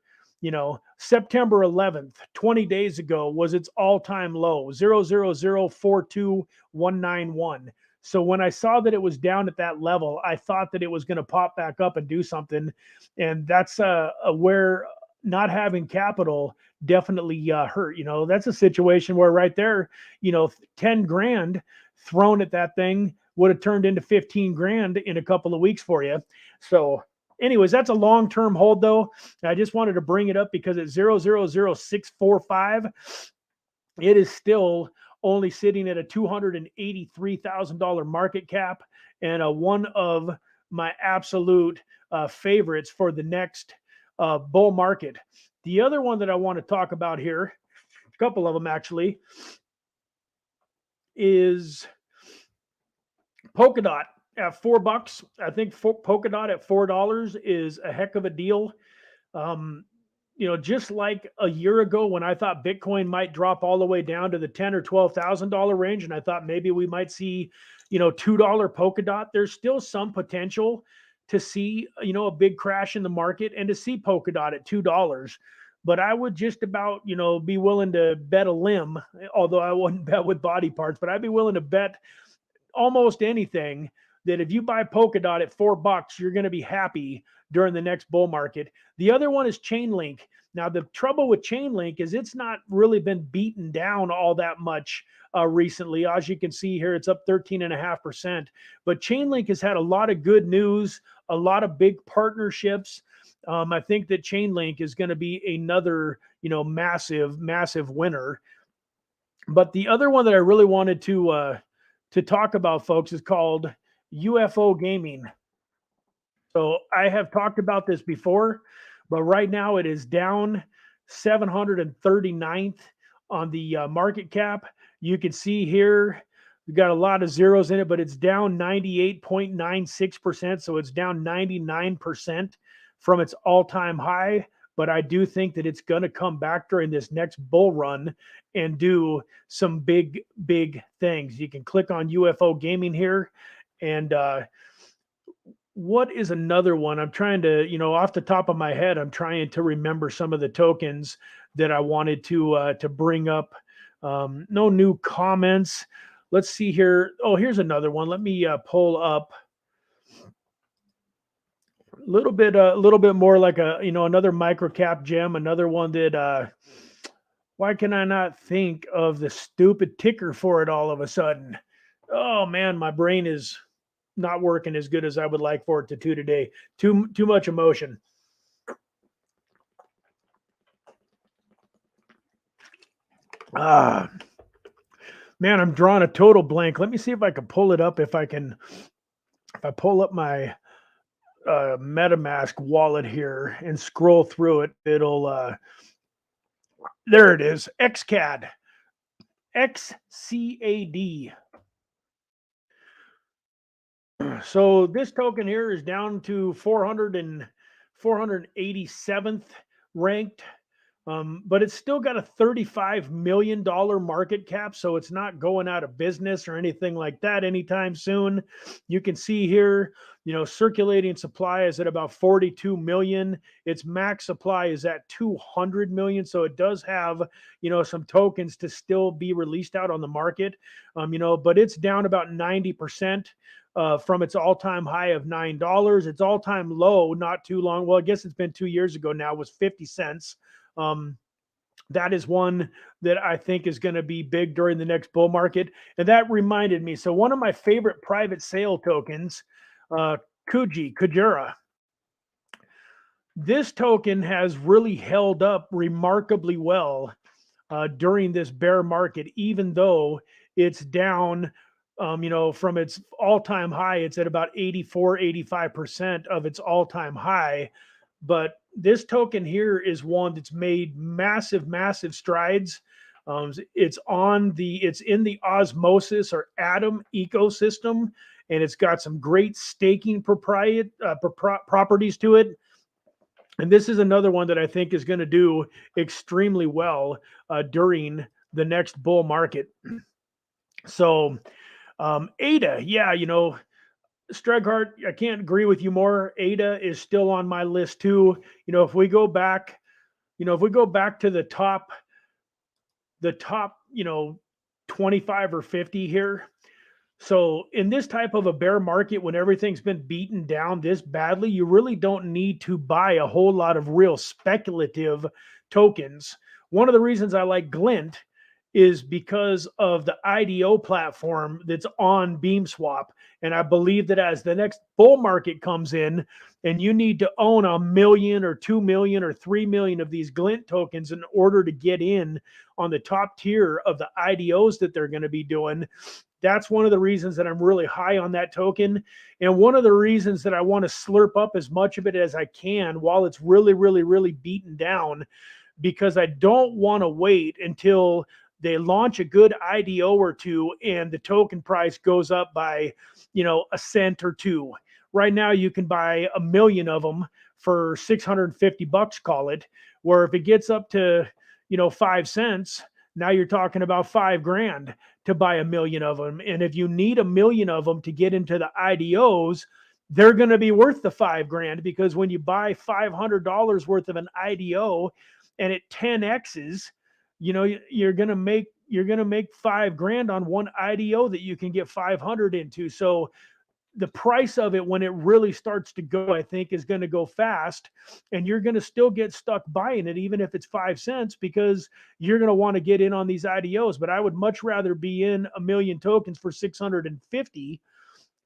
September 11th, 20 days ago, was its all-time low, 0.0042191. So when I saw that it was down at that level, I thought that it was going to pop back up and do something. And that's where not having capital definitely hurt. That's a situation where right there, 10 grand thrown at that thing would have turned into 15 grand in a couple of weeks for you. So anyways, that's a long-term hold though. I just wanted to bring it up because at 0.00645, it is still only sitting at a $283,000 market cap, and one of my absolute favorites for the next bull market. The other one that I want to talk about here, a couple of them actually, is Polkadot at $4. I think Polkadot at $4 is a heck of a deal. Just like a year ago when I thought Bitcoin might drop all the way down to the $10,000 or $12,000 range, and I thought maybe we might see, $2 Polkadot. There's still some potential to see, a big crash in the market and to see Polkadot at $2. But I would just about, be willing to bet a limb, although I wouldn't bet with body parts, but I'd be willing to bet almost anything that if you buy Polkadot at $4, you're going to be happy during the next bull market. The other one is Chainlink. Now, the trouble with Chainlink is it's not really been beaten down all that much recently. As you can see here, it's up 13.5%. But Chainlink has had a lot of good news, a lot of big partnerships. I think that Chainlink is going to be another, massive, massive winner. But the other one that I really wanted to talk about, folks, is called UFO Gaming. So I have talked about this before, but right now it is down 739th on the market cap. You can see here, we've got a lot of zeros in it, but it's down 98.96%. So it's down 99% from its all-time high. But I do think that it's going to come back during this next bull run and do some big, big things. You can click on UFO Gaming here. And what is another one? I'm trying to, off the top of my head, I'm trying to remember some of the tokens that I wanted to bring up. No new comments. Let's see here. Oh, here's another one. Let me pull up a little bit more like another micro cap gem, another one that why can I not think of the stupid ticker for it all of a sudden? Oh man, my brain is not working as good as I would like for it to today. Too much emotion. Man, I'm drawing a total blank. Let me see if I can pull it up. If I pull up my MetaMask wallet here and scroll through it, it'll there it is. XCAD. XCAD. So this token here is down to 487th ranked, but it's still got a $35 million market cap, so it's not going out of business or anything like that anytime soon. You can see here, circulating supply is at about 42 million. Its max supply is at 200 million, so it does have, some tokens to still be released out on the market, but it's down about 90%. From its all-time high of $9. Its all-time low, not too long, well, I guess it's been 2 years ago now, was 50 cents. That is one that I think is going to be big during the next bull market. And that reminded me, so one of my favorite private sale tokens, Kujira. This token has really held up remarkably well during this bear market, even though it's down from its all-time high. It's at about 85% of its all-time high. But this token here is one that's made massive, massive strides. It's in the Osmosis or Atom ecosystem, and it's got some great staking properties to it. And this is another one that I think is going to do extremely well during the next bull market. So ADA, yeah, Streghart, I can't agree with you more. ADA is still on my list too. If we go back to the top, 25 or 50 here. So in this type of a bear market, when everything's been beaten down this badly, you really don't need to buy a whole lot of real speculative tokens. One of the reasons I like Glint is because of the IDO platform that's on BeamSwap. And I believe that as the next bull market comes in and you need to own 1 million or 2 million or 3 million of these Glint tokens in order to get in on the top tier of the IDOs that they're going to be doing, that's one of the reasons that I'm really high on that token. And one of the reasons that I want to slurp up as much of it as I can while it's really, really, really beaten down, because I don't want to wait until they launch a good IDO or two and the token price goes up by, a cent or two. Right now, you can buy 1 million of them for $650, call it. Where if it gets up to, 5 cents, now you're talking about $5,000 to buy 1 million of them. And if you need 1 million of them to get into the IDOs, they're going to be worth the $5,000, because when you buy $500 worth of an IDO and it 10x's, you're going to make $5,000 on one IDO that you can get 500 into. So the price of it, when it really starts to go, I think is going to go fast, and you're going to still get stuck buying it even if it's 5 cents, because you're going to want to get in on these IDOs. But I would much rather be in 1 million tokens for 650,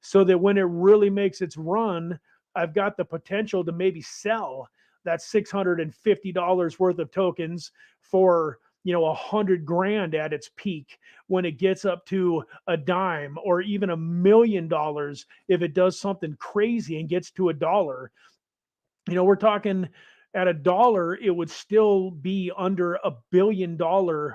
so that when it really makes its run, I've got the potential to maybe sell that $650 worth of tokens for, $100,000 at its peak, when it gets up to a dime, or even $1 million if it does something crazy and gets to $1. We're talking at $1, it would still be under $1 billion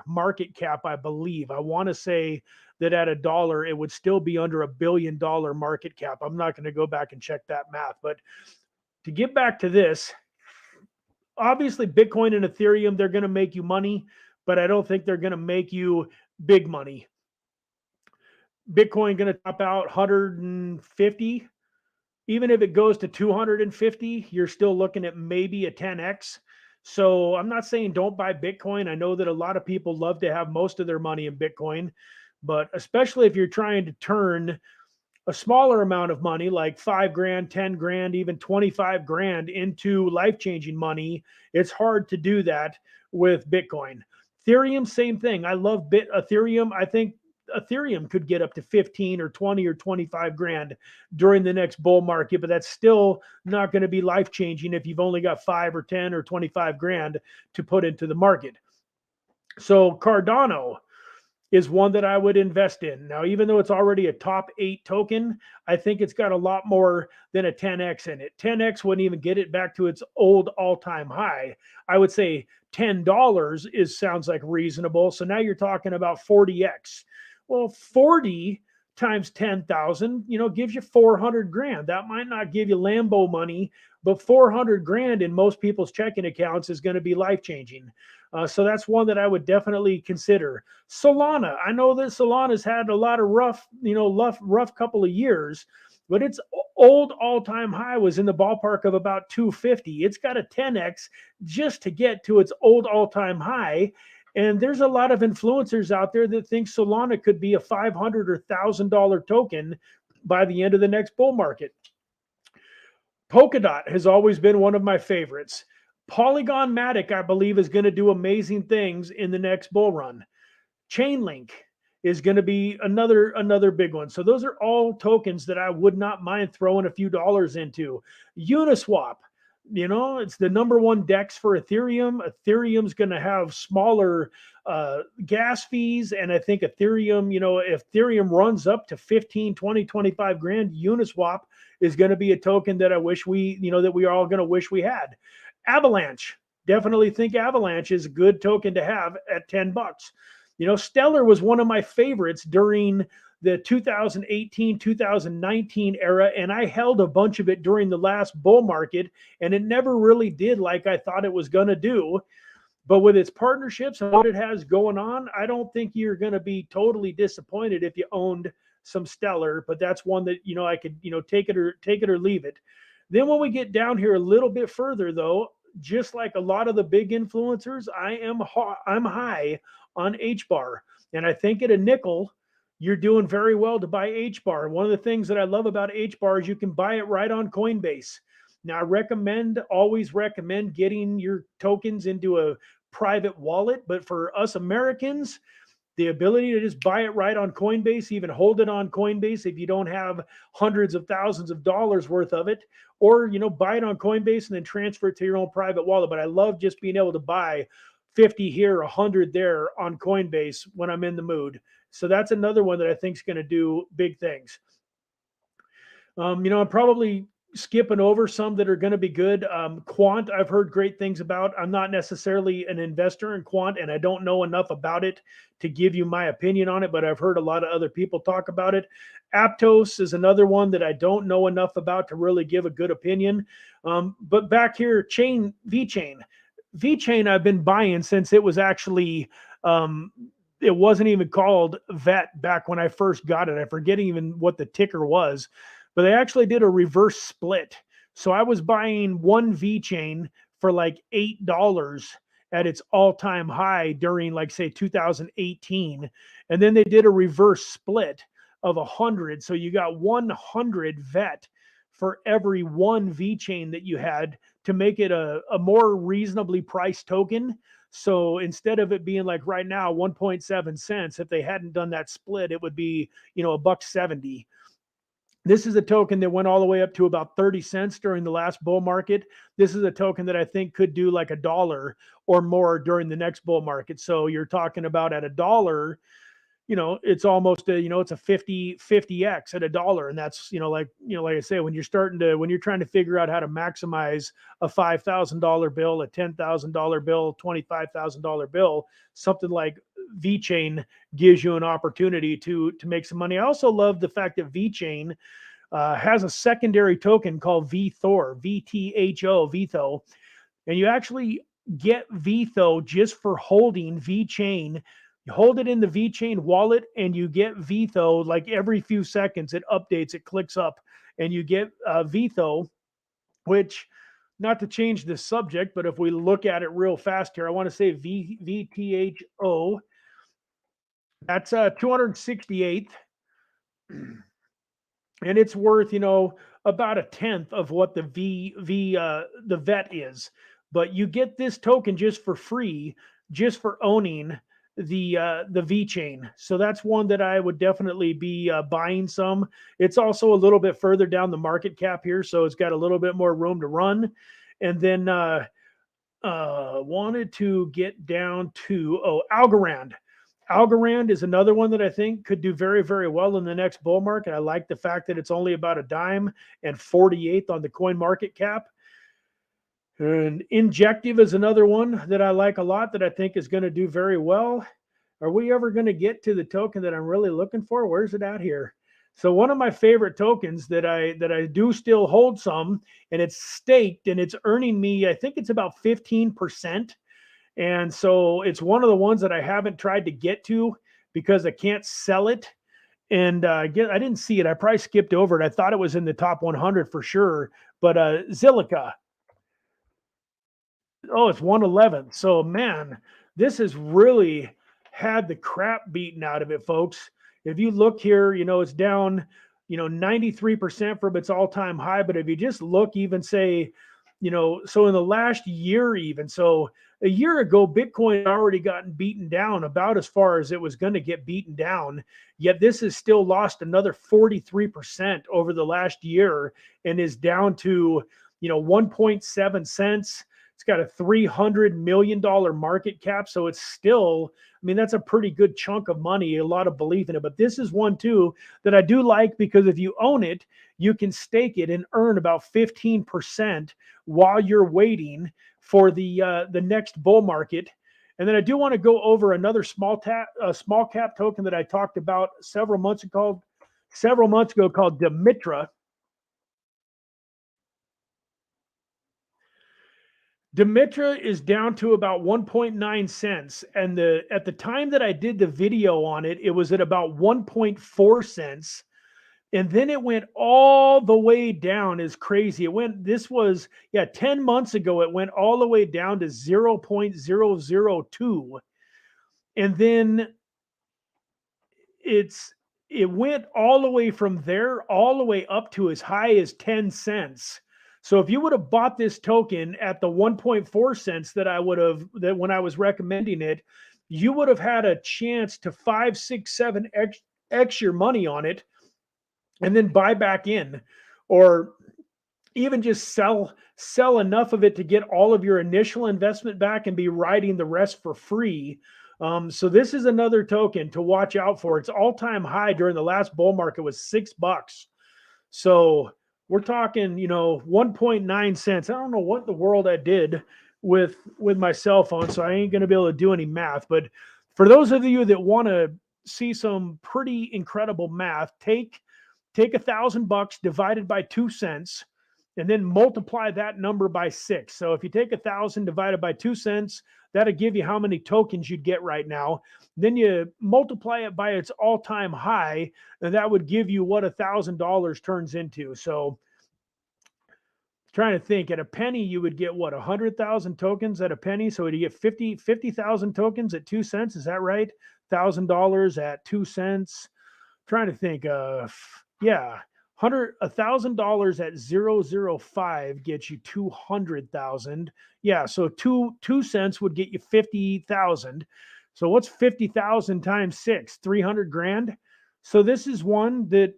market cap, I believe. I want to say that at $1, it would still be under $1 billion market cap. I'm not going to go back and check that math, but to get back to this, obviously Bitcoin and Ethereum, they're going to make you money, but I don't think they're going to make you big money. Bitcoin going to top out 150. Even if it goes to 250, you're still looking at maybe a 10x. So I'm not saying don't buy Bitcoin. I know that a lot of people love to have most of their money in Bitcoin, but especially if you're trying to turn a smaller amount of money, like $5,000, $10,000, even $25,000 into life-changing money, it's hard to do that with Bitcoin. Ethereum, same thing. I love Ethereum. I think Ethereum could get up to 15 or 20 or 25,000 during the next bull market, but that's still not going to be life-changing if you've only got 5 or 10 or 25,000 to put into the market. So Cardano is one that I would invest in. Now, even though it's already a top 8 token, I think it's got a lot more than a 10x in it. 10x wouldn't even get it back to its old all-time high. I would say $10 sounds like reasonable. So now you're talking about 40x. Well, 40 times 10,000, gives you 400,000. That might not give you Lambo money, but 400,000 in most people's checking accounts is going to be life-changing. So that's one that I would definitely consider. Solana, I know that Solana's had a lot of rough couple of years, but its old all-time high was in the ballpark of about 250. It's got a 10x just to get to its old all-time high. And there's a lot of influencers out there that think Solana could be a $500 or $1,000 token by the end of the next bull market. Polkadot has always been one of my favorites. Polygon Matic, I believe, is going to do amazing things in the next bull run. Chainlink is going to be another big one. So those are all tokens that I would not mind throwing a few dollars into. Uniswap, it's the number one DEX for Ethereum. Ethereum's going to have smaller gas fees. And I think Ethereum, if Ethereum runs up to 15, 20, 25,000, Uniswap is going to be a token that I wish that we are all going to wish we had. Avalanche, definitely think Avalanche is a good token to have at $10. Stellar was one of my favorites during the 2018, 2019 era, and I held a bunch of it during the last bull market, and it never really did like I thought it was going to do. But with its partnerships and what it has going on, I don't think you're going to be totally disappointed if you owned some Stellar, but that's one that, I could, take it or leave it. Then when we get down here a little bit further, though, just like a lot of the big influencers, I'm high on HBAR. And I think at a nickel, you're doing very well to buy HBAR. One of the things that I love about HBAR is you can buy it right on Coinbase. Now, I always recommend getting your tokens into a private wallet. But for us Americans, the ability to just buy it right on Coinbase, even hold it on Coinbase if you don't have hundreds of thousands of dollars worth of it, or buy it on Coinbase and then transfer it to your own private wallet. But I love just being able to buy 50 here, 100 there on Coinbase when I'm in the mood. So that's another one that I think is going to do big things. I'm probably skipping over some that are going to be good. Quant, I've heard great things about. I'm not necessarily an investor in Quant, and I don't know enough about it to give you my opinion on it, but I've heard a lot of other people talk about it. Aptos is another one that I don't know enough about to really give a good opinion. But back here, VeChain. VeChain I've been buying since it was actually it wasn't even called VET back when I first got it. I forget even what the ticker was, but they actually did a reverse split. So I was buying one VeChain for like $8 at its all-time high during, like, say 2018, and then they did a reverse split of 100. So you got 100 VET for every one VeChain that you had to make it a more reasonably priced token. So instead of it being like right now 1.7 cents, if they hadn't done that split, it would be $1.70. This is a token that went all the way up to about 30 cents during the last bull market. This is a token that I think could do like $1 or more during the next bull market. So you're talking about at $1, it's almost it's a 50x at $1. And that's, like I say, when you're trying to figure out how to maximize a $5,000 bill, a $10,000 bill, $25,000 bill, something like VeChain gives you an opportunity to make some money. I also love the fact that VeChain has a secondary token called VTHOR, VTHO, and you actually get VTHO just for holding VeChain. You hold it in the VeChain wallet and you get VTHO like every few seconds. It updates, it clicks up, and you get VTHO, which, not to change the subject, but if we look at it real fast here, I want to say VTHO. That's 268th, and it's worth about a tenth of what the the VET is. But you get this token just for free, just for owning the VeChain. So that's one that I would definitely be buying some. It's also a little bit further down the market cap here, so it's got a little bit more room to run. And then wanted to get down to Algorand. Algorand is another one that I think could do very, very well in the next bull market. I like the fact that it's only about a dime and 48th on the coin market cap. And Injective is another one that I like a lot that I think is going to do very well. Are we ever going to get to the token that I'm really looking for? Where's it at here? So one of my favorite tokens that I do still hold some, and it's staked and it's earning me, I think it's about 15%. And so it's one of the ones that I haven't tried to get to because I can't sell it. And I didn't see it. I probably skipped over it. I thought it was in the top 100 for sure. But Zilliqa, it's 111. So, man, this has really had the crap beaten out of it, folks. If you look here, it's down, 93% from its all-time high. But if you just look, even say, so in the last year, even so, a year ago, Bitcoin had already gotten beaten down about as far as it was going to get beaten down. Yet this has still lost another 43% over the last year and is down to, 1.7 cents. It's got a $300 million market cap. So it's still, that's a pretty good chunk of money, a lot of belief in it. But this is one too that I do like, because if you own it, you can stake it and earn about 15% while you're waiting for the next bull market. And then I do want to go over another small cap token that I talked about several months ago called Demetra. Demetra is down to about 1.9 cents. And at the time that I did the video on it, it was at about 1.4 cents. And then it went all the way down. Is crazy. 10 months ago, it went all the way down to 0.002. And then it went all the way from there, all the way up to as high as 10 cents. So if you would have bought this token at the 1.4 cents that when I was recommending it, you would have had a chance to 5, 6, 7x your money on it and then buy back in, or even just sell enough of it to get all of your initial investment back and be riding the rest for free. So this is another token to watch out for. Its all-time high during the last bull market was $6. So we're talking, 1.9 cents. I don't know what the world I did with my cell phone, so I ain't going to be able to do any math. But for those of you that want to see some pretty incredible math, take $1,000 divided by 2 cents and then multiply that number by 6. So if you take 1,000 divided by 2 cents, that'll give you how many tokens you'd get right now. Then you multiply it by its all-time high, and that would give you what $1,000 turns into. So trying to think, at a penny, you would get what, 100,000 tokens at a penny. So you get 50,000 tokens at 2 cents. Is that right? $1,000 at 2 cents. Trying to think, yeah. $1,000 at 0.005 gets you 200,000. Yeah, so two cents would get you 50,000. So what's 50,000 times 6? 300 grand. So this is one that,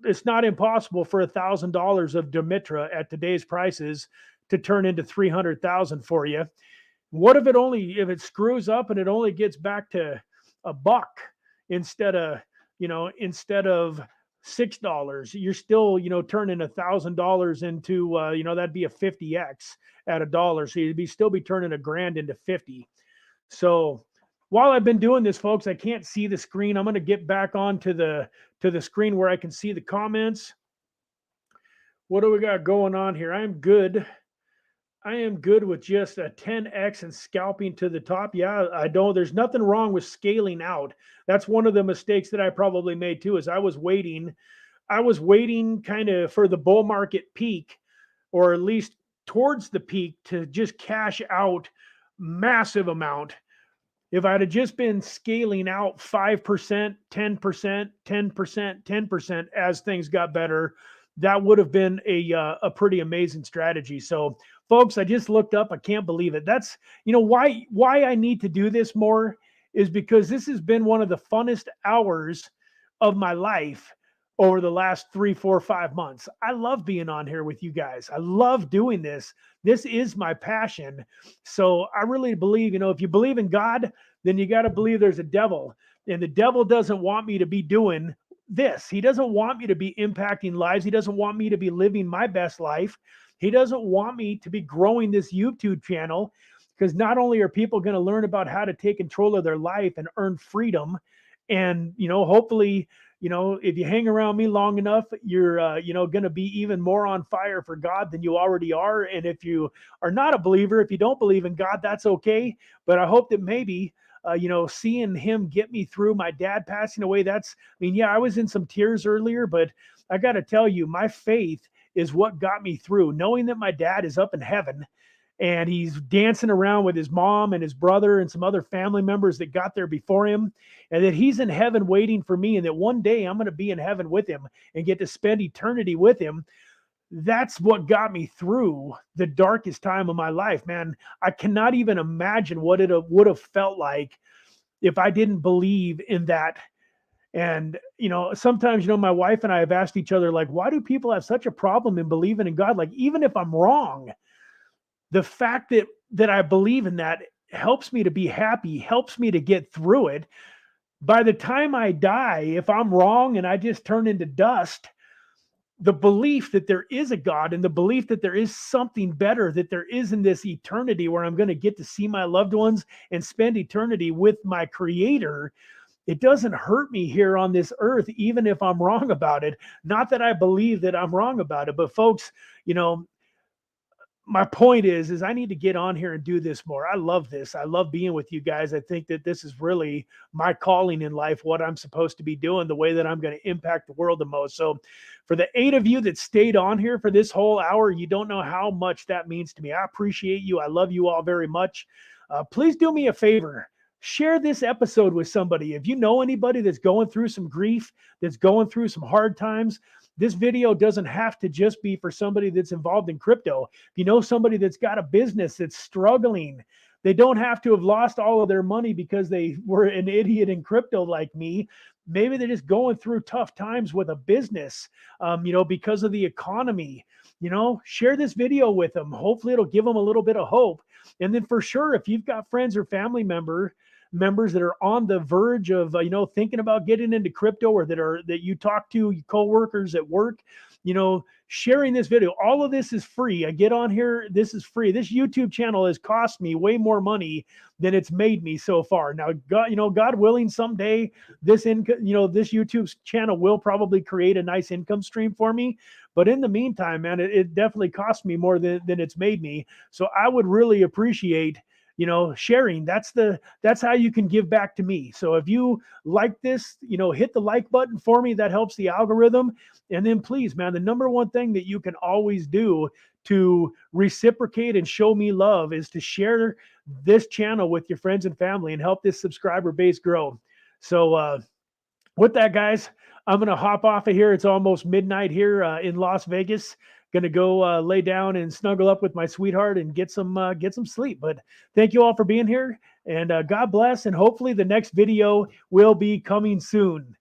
it's not impossible for $1,000 of Demetra at today's prices to turn into 300,000 for you. What if it screws up and it only gets back to $1 instead of $6? You're still, turning $1,000 into, that'd be a 50x at $1. So you'd still be turning $1,000 into 50. So while I've been doing this, folks, I can't see the screen. I'm going to get back onto the screen where I can see the comments. What do we got going on here? I am good with just a 10x and scalping to the top. Yeah, there's nothing wrong with scaling out. That's one of the mistakes that I probably made too, is I was waiting kind of for the bull market peak, or at least towards the peak, to just cash out massive amount. If I'd have just been scaling out 5%, 10%, 10%, 10% as things got better, that would have been a pretty amazing strategy. So folks, I just looked up. I can't believe it. That's, why I need to do this more, is because this has been one of the funnest hours of my life over the last 3, 4, 5 months. I love being on here with you guys. I love doing this. This is my passion. So I really believe, if you believe in God, then you got to believe there's a devil. And the devil doesn't want me to be doing this. He doesn't want me to be impacting lives. He doesn't want me to be living my best life. He doesn't want me to be growing this YouTube channel, because not only are people going to learn about how to take control of their life and earn freedom, and, hopefully, if you hang around me long enough, you're, going to be even more on fire for God than you already are. And if you are not a believer, if you don't believe in God, that's okay. But I hope that maybe, seeing him get me through my dad passing away, I was in some tears earlier, but I got to tell you, my faith is what got me through, knowing that my dad is up in heaven and he's dancing around with his mom and his brother and some other family members that got there before him, and that he's in heaven waiting for me, and that one day I'm going to be in heaven with him and get to spend eternity with him. That's what got me through the darkest time of my life, man. I cannot even imagine what it would have felt like if I didn't believe in that. And, sometimes, my wife and I have asked each other, like, why do people have such a problem in believing in God? Like, even if I'm wrong, the fact that I believe in that helps me to be happy, helps me to get through it. By the time I die, if I'm wrong and I just turn into dust, the belief that there is a God and the belief that there is something better, that there is in this eternity where I'm going to get to see my loved ones and spend eternity with my Creator, it doesn't hurt me here on this earth, even if I'm wrong about it. Not that I believe that I'm wrong about it, but folks, my point is I need to get on here and do this more. I love this. I love being with you guys. I think that this is really my calling in life, what I'm supposed to be doing, the way that I'm going to impact the world the most. So for the 8 of you that stayed on here for this whole hour, you don't know how much that means to me. I appreciate you. I love you all very much. Please do me a favor. Share this episode with somebody. If you know anybody that's going through some grief, that's going through some hard times, this video doesn't have to just be for somebody that's involved in crypto. If you know somebody that's got a business that's struggling, They don't have to have lost all of their money because they were an idiot in crypto like me. Maybe they're just going through tough times with a business, because of the economy. Share this video with them. Hopefully it'll give them a little bit of hope. And then for sure, if you've got friends or family members that are on the verge of thinking about getting into crypto, or that you talk to coworkers at work, sharing this video. All of this is free. I get on here, this is free. This YouTube channel has cost me way more money than it's made me so far. Now, God willing, someday this this YouTube channel will probably create a nice income stream for me. But in the meantime, man, it definitely cost me more than it's made me. So I would really appreciate sharing. That's how you can give back to me. So if you like this, hit the like button for me. That helps the algorithm. And then please, man, the number one thing that you can always do to reciprocate and show me love is to share this channel with your friends and family and help this subscriber base grow. So with that, guys, I'm going to hop off of here. It's almost midnight here in Las Vegas. Going to go lay down and snuggle up with my sweetheart and get some sleep. But thank you all for being here, and God bless. And hopefully the next video will be coming soon.